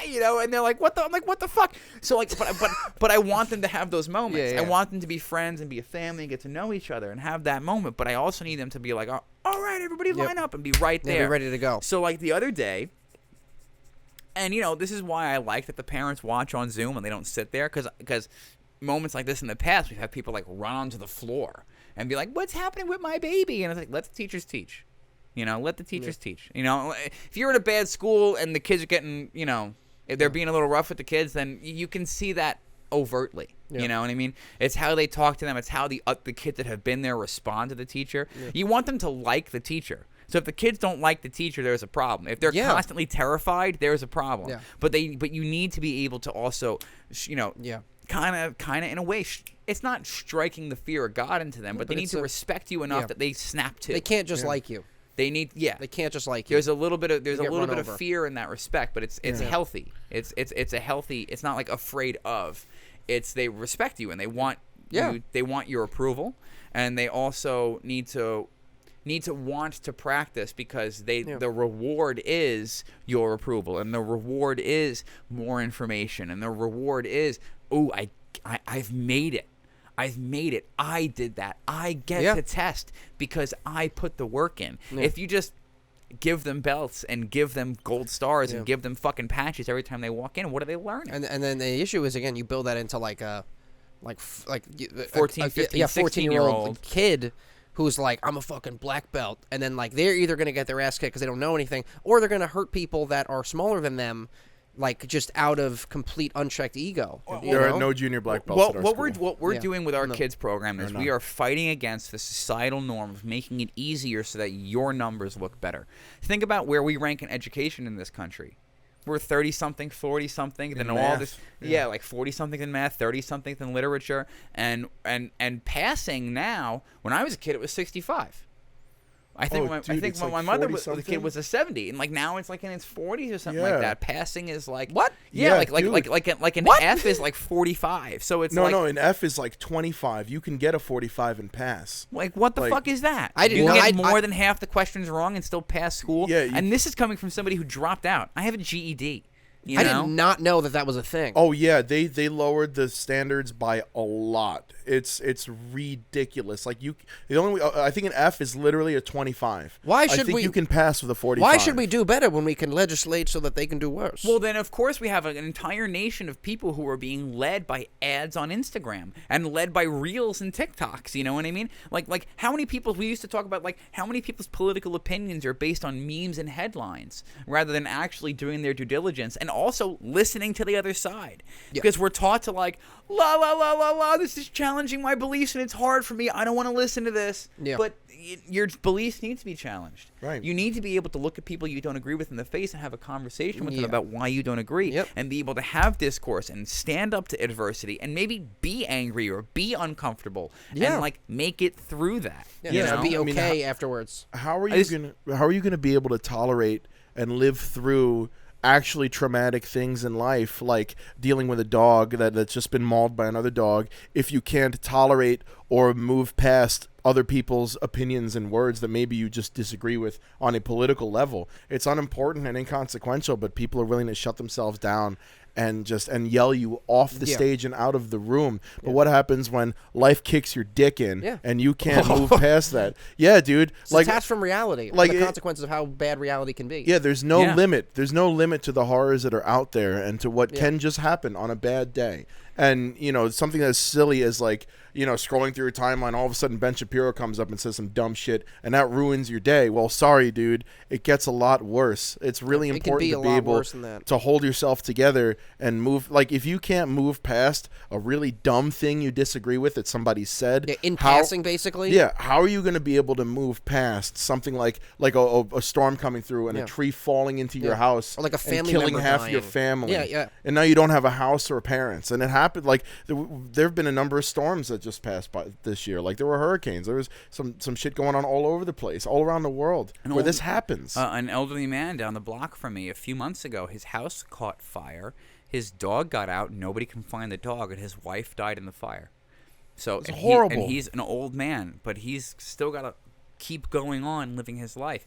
S3: You know, and they're like, "What the?" I'm like, "What the fuck?" So like, but I want them to have those moments.
S2: Yeah.
S3: I want them to be friends and be a family and get to know each other and have that moment. But I also need them to be like, "All right, everybody, line up and be right there,
S2: be ready to go."
S3: So like the other day, and you know, this is why I like that the parents watch on Zoom and they don't sit there because moments like this in the past, we've had people like run onto the floor and be like, "What's happening with my baby?" And it's like, let the teachers teach. You know, let the teachers teach. You know, if you're in a bad school and the kids are getting, you know, if they're being a little rough with the kids, then you can see that overtly. Yeah. You know what I mean? It's how they talk to them. It's how the kids that have been there respond to the teacher. Yeah. You want them to like the teacher. So if the kids don't like the teacher, there's a problem. If they're constantly terrified, there's a problem. Yeah. But you need to be able to also, you know, kind of in a way, it's not striking the fear of God into them, but they need to respect you enough that they snap to.
S2: They can't just like you.
S3: They need,
S2: They can't just like you.
S3: There's a little bit of fear in that respect, but it's healthy. It's a healthy. It's not like afraid of. It's they respect you and they want you. They want your approval, and they also need to want to practice because the reward is your approval, and the reward is more information, and the reward is I've made it. I've made it. I did that. I get to test because I put the work in. Yeah. If you just give them belts and give them gold stars and give them fucking patches every time they walk in, what are they learning?
S2: And then the issue is, again, you build that into like a like
S3: 14, 15,
S2: 14-year-old kid who's like, I'm a fucking black belt, and then like they're either gonna get their ass kicked because they don't know anything, or they're gonna hurt people that are smaller than them, like just out of complete unchecked ego.
S1: There are no junior black belts at our school.
S3: What we're doing with our kids program is we are fighting against the societal norm of making it easier so that your numbers look better. Think about where we rank in education in this country. We're 30-something, 40-something, then all this, like 40-something in math, 30-something in literature, and passing now. When I was a kid, it was 65. I think when my mother was the kid was a 70, and like now it's like in its 40s or something like that. Passing is like
S2: what?
S3: Yeah, like an F is like 45. So it's
S1: an F is like 25. You can get a 45 and pass.
S3: Like what the fuck is that?
S2: I didn't
S3: get more than half the questions wrong and still pass school.
S1: Yeah,
S3: and this is coming from somebody who dropped out. I have a GED.
S2: I did not know that was a thing.
S1: Oh yeah, they lowered the standards by a lot. It's ridiculous. Like the only I think an F is literally a 25.
S2: Why should
S1: you can pass with a 45?
S2: Why should we do better when we can legislate so that they can do worse?
S3: Well, then of course we have an entire nation of people who are being led by ads on Instagram and led by reels and TikToks. You know what I mean? Like how many people we used to talk about how many people's political opinions are based on memes and headlines rather than actually doing their due diligence and also listening to the other side, because we're taught to la la la la la, this is challenging my beliefs and it's hard for me, I don't want to listen to this. But your beliefs need to be challenged.
S1: Right.
S3: You need to be able to look at people you don't agree with in the face and have a conversation with them about why you don't agree, and be able to have discourse and stand up to adversity and maybe be angry or be uncomfortable and make it through that.
S2: Be okay afterwards.
S1: How are you gonna be able to tolerate and live through actually traumatic things in life, like dealing with a dog that's just been mauled by another dog, if you can't tolerate or move past other people's opinions and words that maybe you just disagree with on a political level? It's unimportant and inconsequential, but people are willing to shut themselves down and yell you off the stage and out of the room. But what happens when life kicks your dick in and you can't move past that? Yeah, dude.
S2: It's detached from reality. Like the consequences of how bad reality can be.
S1: Yeah, there's no limit. There's no limit to the horrors that are out there and to what can just happen on a bad day. And, something as silly as scrolling through your timeline, all of a sudden Ben Shapiro comes up and says some dumb shit, and that ruins your day. Well, sorry, dude. It gets a lot worse. It's really important to be able to hold yourself together and move. Like, if you can't move past a really dumb thing you disagree with that somebody said.
S2: In passing, basically?
S1: Yeah. How are you going to be able to move past something like a storm coming through and a tree falling into your house
S2: or like a family
S1: and killing
S2: member
S1: half
S2: dying.
S1: your family?
S2: Yeah.
S1: And now you don't have a house or parents. And it happened. Like, there have been a number of storms that just passed by this year. Like, there were hurricanes. There was some shit going on all over the place, all around the world, where this happens.
S3: An elderly man down the block from me a few months ago, his house caught fire. His dog got out. Nobody can find the dog, and his wife died in the fire. So
S1: it's horrible.
S3: And he's an old man, but he's still got to keep going on living his life.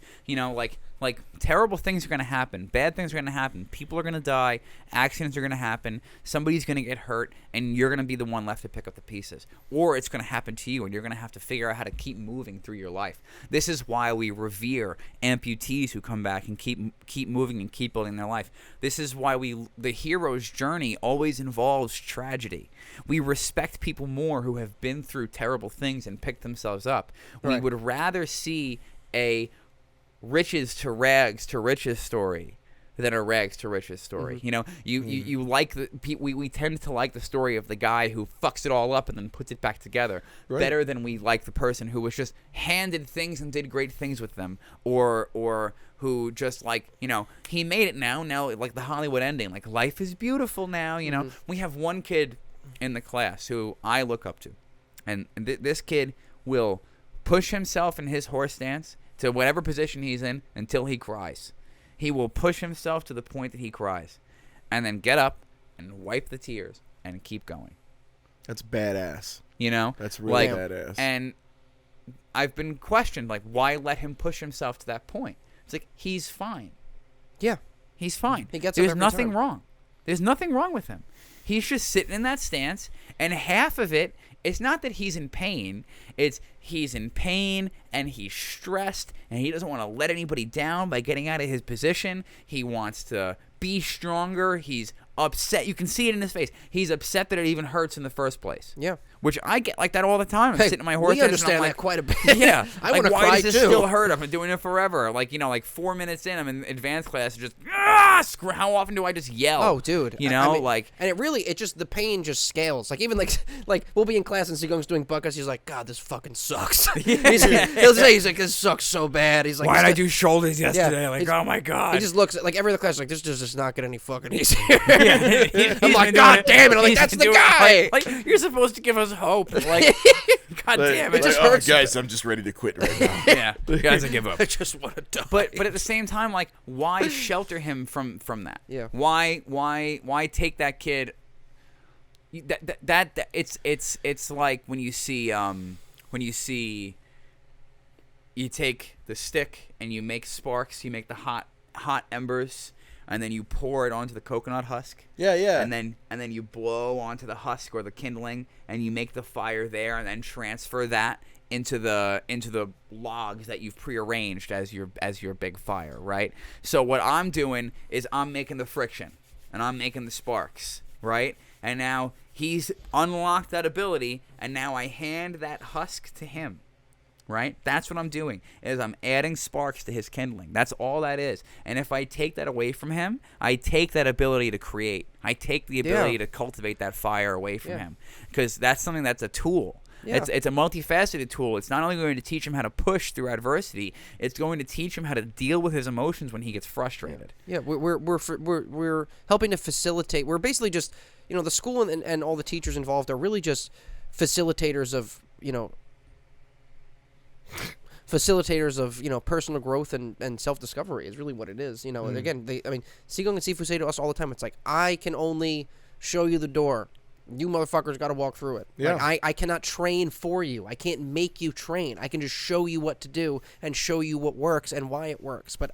S3: Like terrible things are going to happen. Bad things are going to happen. People are going to die. Accidents are going to happen. Somebody's going to get hurt, and you're going to be the one left to pick up the pieces. Or it's going to happen to you, and you're going to have to figure out how to keep moving through your life. This is why we revere amputees who come back and keep moving and keep building their life. This is why the hero's journey always involves tragedy. We respect people more who have been through terrible things and picked themselves up. We would rather see a riches to rags to riches story than a rags to riches story. You like we tend to like the story of the guy who fucks it all up and then puts it back together better than we like the person who was just handed things and did great things with them, or who just he made it now like the Hollywood ending, like life is beautiful now. We have one kid in the class who I look up to, and this kid will push himself in his horse stance to whatever position he's in until he cries. He will push himself to the point that he cries, and then get up and wipe the tears and keep going.
S1: That's badass.
S3: That's
S1: really badass.
S3: And I've been questioned, why let him push himself to that point? It's like, he's fine.
S2: Yeah.
S3: He's fine.
S2: He gets
S3: There's nothing wrong. There's nothing wrong with him. He's just sitting in that stance, and half of it, it's not that he's in pain. It's he's in pain, and he's stressed, and he doesn't want to let anybody down by getting out of his position. He wants to be stronger. He's upset. You can see it in his face. He's upset that it even hurts in the first place.
S2: Yeah.
S3: Which I get like that all the time. I'm
S2: Hey,
S3: sitting in my horse.
S2: we understand
S3: and I'm
S2: that quite a bit.
S3: Yeah.
S2: I
S3: like,
S2: want to
S3: why
S2: cry
S3: does this
S2: too.
S3: still hurt? I've been doing it forever. Like, like 4 minutes in, I'm in advanced class. Just how often do I just yell?
S2: Oh, dude.
S3: You know,
S2: I mean,
S3: like,
S2: and the pain just scales. Like even like we'll be in class and Sigung's doing buckets. He's like, God, this fucking sucks. He'll say, he's like, this sucks so bad. He's like,
S3: why did I do shoulders yesterday? Like, oh my god.
S2: He just looks at, like every other class like this does not get any fucking easier.
S3: I'm
S2: like, God damn it! I'm like, that's the guy.
S3: Like you're supposed to give us hope. Like, God damn it!
S2: It just hurts.
S1: Guys, I'm just ready to quit right now.
S3: Yeah, guys, I give up.
S2: I just want to die.
S3: But at the same time, like, why shelter him from that?
S2: Yeah.
S3: Why take that kid? That it's like when you see you take the stick and you make sparks, you make the hot embers, and then you pour it onto the coconut husk.
S1: Yeah, yeah.
S3: And then you blow onto the husk or the kindling, and you make the fire there, and then transfer that into the logs that you've prearranged as your big fire, right? So what I'm doing is I'm making the friction, and I'm making the sparks, right? And now he's unlocked that ability, and now I hand that husk to him. Right? That's what I'm doing, is I'm adding sparks to his kindling. That's all that is. And if I take that away from him, I take that ability to create. I take the ability to cultivate that fire away from him. Because that's something that's a tool. Yeah. It's a multifaceted tool. It's not only going to teach him how to push through adversity, it's going to teach him how to deal with his emotions when he gets frustrated.
S2: Yeah, we're helping to facilitate. We're basically just, the school and all the teachers involved are really just facilitators of, personal growth and self-discovery is really what it is. And again, Sigung and Sifu say to us all the time, it's like, I can only show you the door. You motherfuckers got to walk through it.
S1: Yeah.
S2: Like, I cannot train for you. I can't make you train. I can just show you what to do and show you what works and why it works. But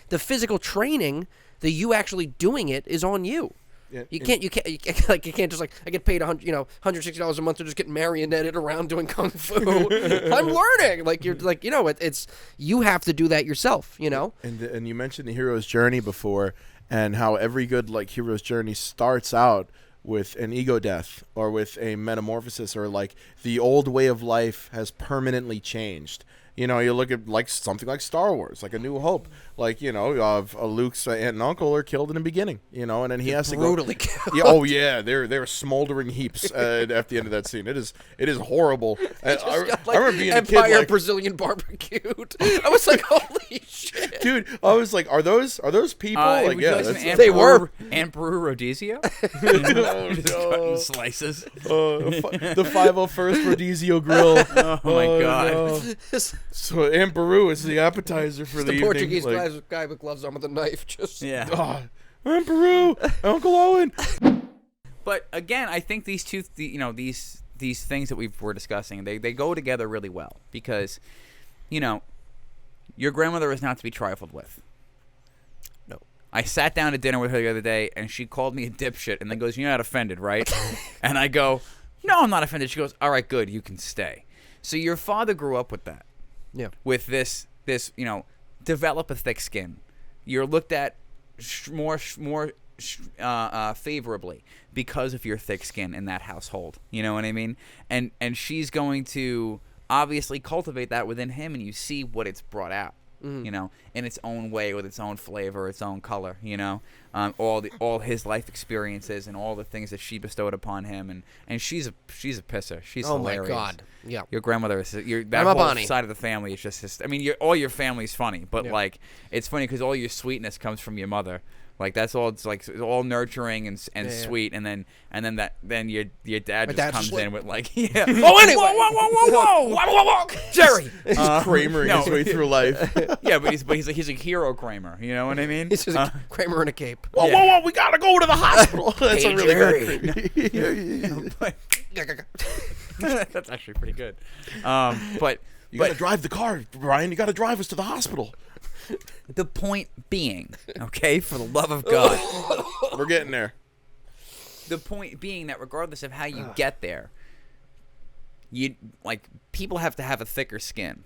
S2: the physical training, the you actually doing it, is on you. Yeah, you can't just like, I get paid $160 a month to just get marionetted around doing kung fu. I'm learning. Like, you're like, it's you have to do that yourself.
S1: And you mentioned the hero's journey before, and how every good hero's journey starts out with an ego death or with a metamorphosis, or like the old way of life has permanently changed. You look at something like Star Wars, like A New Hope, Luke's aunt and uncle are killed in the beginning, and then he has to go
S2: brutally killed.
S1: Yeah, oh yeah, they're smoldering heaps at the end of that scene. It is horrible. I remember being
S2: Empire
S1: a kid,
S2: Brazilian barbecued. I was like, holy shit,
S1: dude! I was like, are those people?
S2: They were
S3: Emperor Rodizio.
S1: No.
S3: Slices.
S1: The 501st Rodizio Grill.
S3: Oh my god.
S1: No. So Emperor is the appetizer for the evening.
S2: Portuguese guy with gloves on with a knife. Just
S1: Emperor, Uncle Owen.
S3: But again, I think these two, these things that we're discussing, they go together really well, because, your grandmother is not to be trifled with.
S2: No.
S3: I sat down to dinner with her the other day, and she called me a dipshit, and then goes, "You're not offended, right?" And I go, "No, I'm not offended." She goes, "All right, good, you can stay." So your father grew up with that.
S2: Yeah.
S3: With this, develop a thick skin. You're looked at more favorably because of your thick skin in that household. You know what I mean? And she's going to obviously cultivate that within him, and you see what it's brought out. In its own way, with its own flavor, its own color. All his life experiences and all the things that she bestowed upon him, and she's a pisser. She's hilarious.
S2: Oh my god, yeah.
S3: Your grandmother is that whole side of the family is just. All your family's funny, but it's funny because all your sweetness comes from your mother. Like, that's all. It's like all nurturing and sweet, and then your dad just comes in with like,
S2: Oh, anyway,
S3: whoa, Jerry,
S1: Kramer his way through life.
S3: Yeah, but he's a hero Kramer. You know what I mean?
S2: He's just a Kramer in a cape.
S1: Whoa, we gotta go to the hospital. That's
S2: Hey,
S1: a really
S2: Jerry.
S1: good.
S3: That's actually pretty good. But
S1: you gotta drive the car, Brian. You gotta drive us to the hospital.
S3: The point being, okay, for the love of God,
S1: we're getting there.
S3: The point being that regardless of how you get there, people have to have a thicker skin.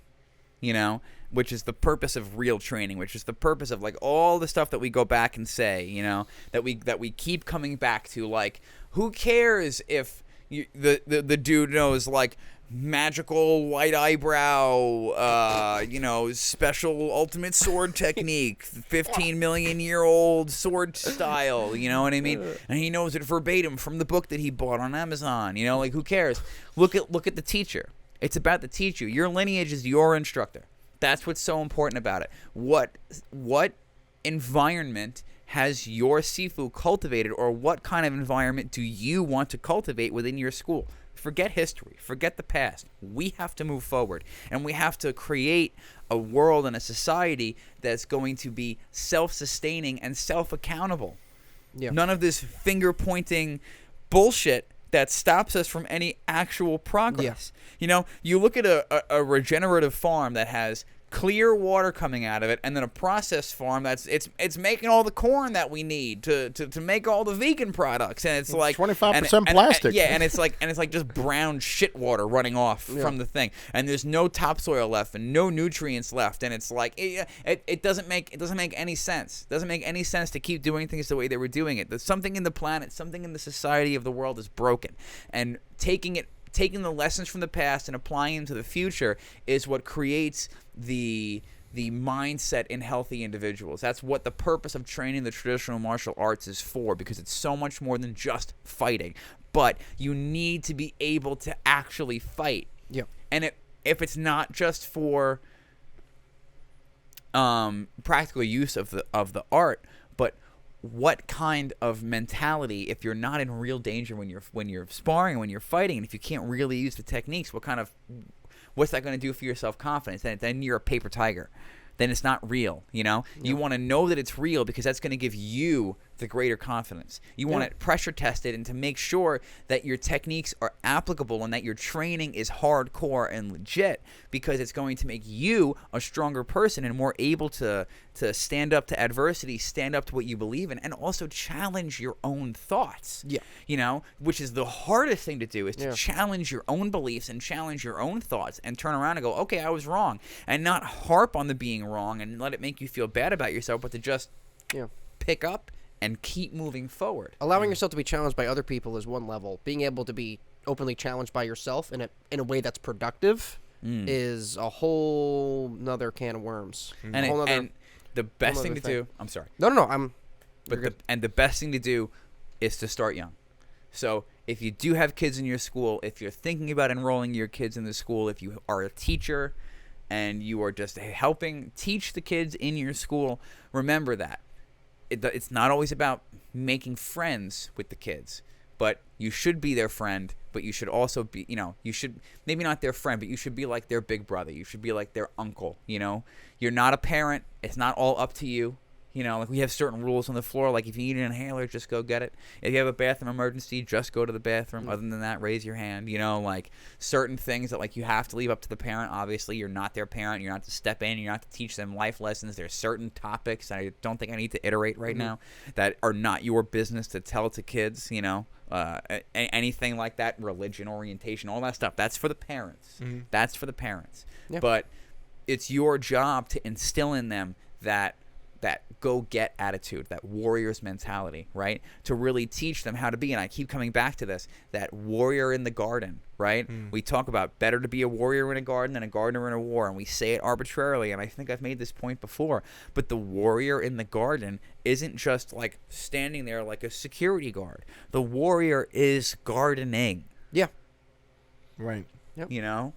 S3: you know, which is the purpose of real training, which is the purpose of like all the stuff that we go back and say, you know, that we keep coming back to. Like, who cares if the dude knows like magical white eyebrow, you know, special ultimate sword technique, 15 million year old sword style, you know what I mean? And he knows it verbatim from the book that he bought on Amazon, you know, like who cares? Look at the teacher. It's about the teacher. Your lineage is your instructor. That's what's so important about it. What environment has your Sifu cultivated, or what kind of environment do you want to cultivate within your school? Forget history. Forget the past. We have to move forward, and we have to create a world and a society that's going to be self-sustaining and self-accountable. Yeah. None of this finger-pointing bullshit that stops us from any actual progress. Yeah. You know, you look at a regenerative farm that has clear water coming out of it, and then a processed farm that's it's making all the corn that we need to make all the vegan products, and it's like
S1: 25% plastic.
S3: And it's like just brown shit water running off from the thing, and there's no topsoil left and no nutrients left, and it's like it doesn't make any sense. It doesn't make any sense to keep doing things the way they were doing it. There's something in the planet, something in the society of the world is broken, and taking the lessons from the past and applying them to the future is what creates the mindset in healthy individuals. That's what the purpose of training the traditional martial arts is for, because it's so much more than just fighting. But you need to be able to actually fight.
S2: Yeah.
S3: And if it's not just for practical use of the art, but what kind of mentality, if you're not in real danger when you're sparring, when you're fighting, and if you can't really use the techniques, what's that going to do for your self-confidence? Then you're a paper tiger. Then it's not real, you know? Yeah. You want to know that it's real, because that's going to give you the greater confidence. You want it pressure tested, and to make sure that your techniques are applicable and that your training is hardcore and legit, because it's going to make you a stronger person and more able to stand up to adversity, stand up to what you believe in, and also challenge your own thoughts.
S2: Yeah.
S3: You know, which is the hardest thing to do, is to challenge your own beliefs and challenge your own thoughts and turn around and go, okay, I was wrong, and not harp on the being wrong and let it make you feel bad about yourself, but to just pick up and keep moving forward.
S2: Allowing yourself to be challenged by other people is one level. Being able to be openly challenged by yourself in a way that's productive is a whole nother can of worms.
S3: And the best thing to do... I'm sorry.
S2: No.
S3: The best thing to do is to start young. So if you do have kids in your school, if you're thinking about enrolling your kids in the school, if you are a teacher and you are just helping teach the kids in your school, remember that. It's not always about making friends with the kids, but you should be their friend, but you should also be, you know, you should, maybe not their friend, but you should be like their big brother. You should be like their uncle, you know? You're not a parent. It's not all up to you. You know, like we have certain rules on the floor, like if you need an inhaler, just go get it. If you have a bathroom emergency, just go to the bathroom. Other than that, raise your hand. You know, like certain things that like you have to leave up to the parent. Obviously, you're not their parent. You're not to step in. You're not to teach them life lessons. There's certain topics, I don't think I need to iterate right now, that are not your business to tell to kids, you know. Anything like that, religion, orientation, all that stuff, that's for the parents. That's for the parents. Yeah. But it's your job to instill in them that go-get attitude, that warrior's mentality, right? To really teach them how to be, and I keep coming back to this, that warrior in the garden, right? We talk about better to be a warrior in a garden than a gardener in a war, and we say it arbitrarily, and I think I've made this point before, but the warrior in the garden isn't just like standing there like a security guard. The warrior is gardening.
S2: Yeah.
S3: Right. Yep. You know?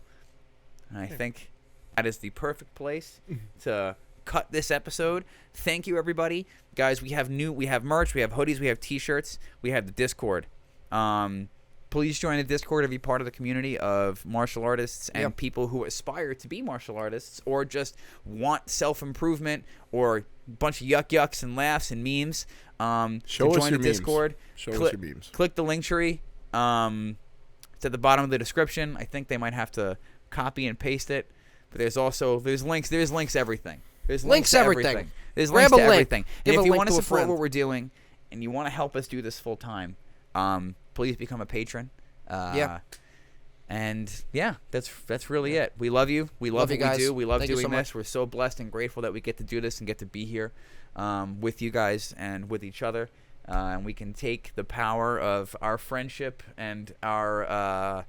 S3: And I think that is the perfect place to cut this episode. Thank you, everybody. Guys, we have merch, we have hoodies, we have t-shirts, we have the Discord. Please join the Discord and be part of the community of martial artists and people who aspire to be martial artists, or just want self-improvement, or a bunch of yucks and laughs and memes. Join the Discord.
S1: Show us your memes.
S3: Click the link tree. It's at the bottom of the description. I think they might have to copy and paste it, but there's links. There's links everything. There's links to everything. There's links to everything. And if you want to support what we're doing and you want to help us do this full time, please become a patron. And yeah, that's really it. We love you. We love
S2: you
S3: what
S2: guys.
S3: we do. We love
S2: Thank you
S3: doing
S2: so
S3: this.
S2: much.
S3: We're so blessed and grateful that we get to do this and get to be here with you guys and with each other. And we can take the power of our friendship and our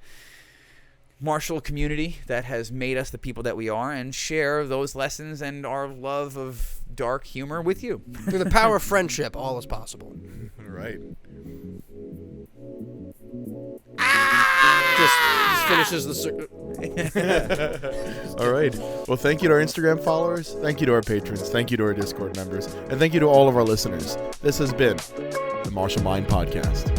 S3: martial community that has made us the people that we are and share those lessons and our love of dark humor with you.
S2: Through the power of friendship, all is possible.
S1: Right.
S2: Just finishes the circle.
S1: All right. Well, thank you to our Instagram followers. Thank you to our patrons. Thank you to our Discord members. And thank you to all of our listeners. This has been the Martial Mind Podcast.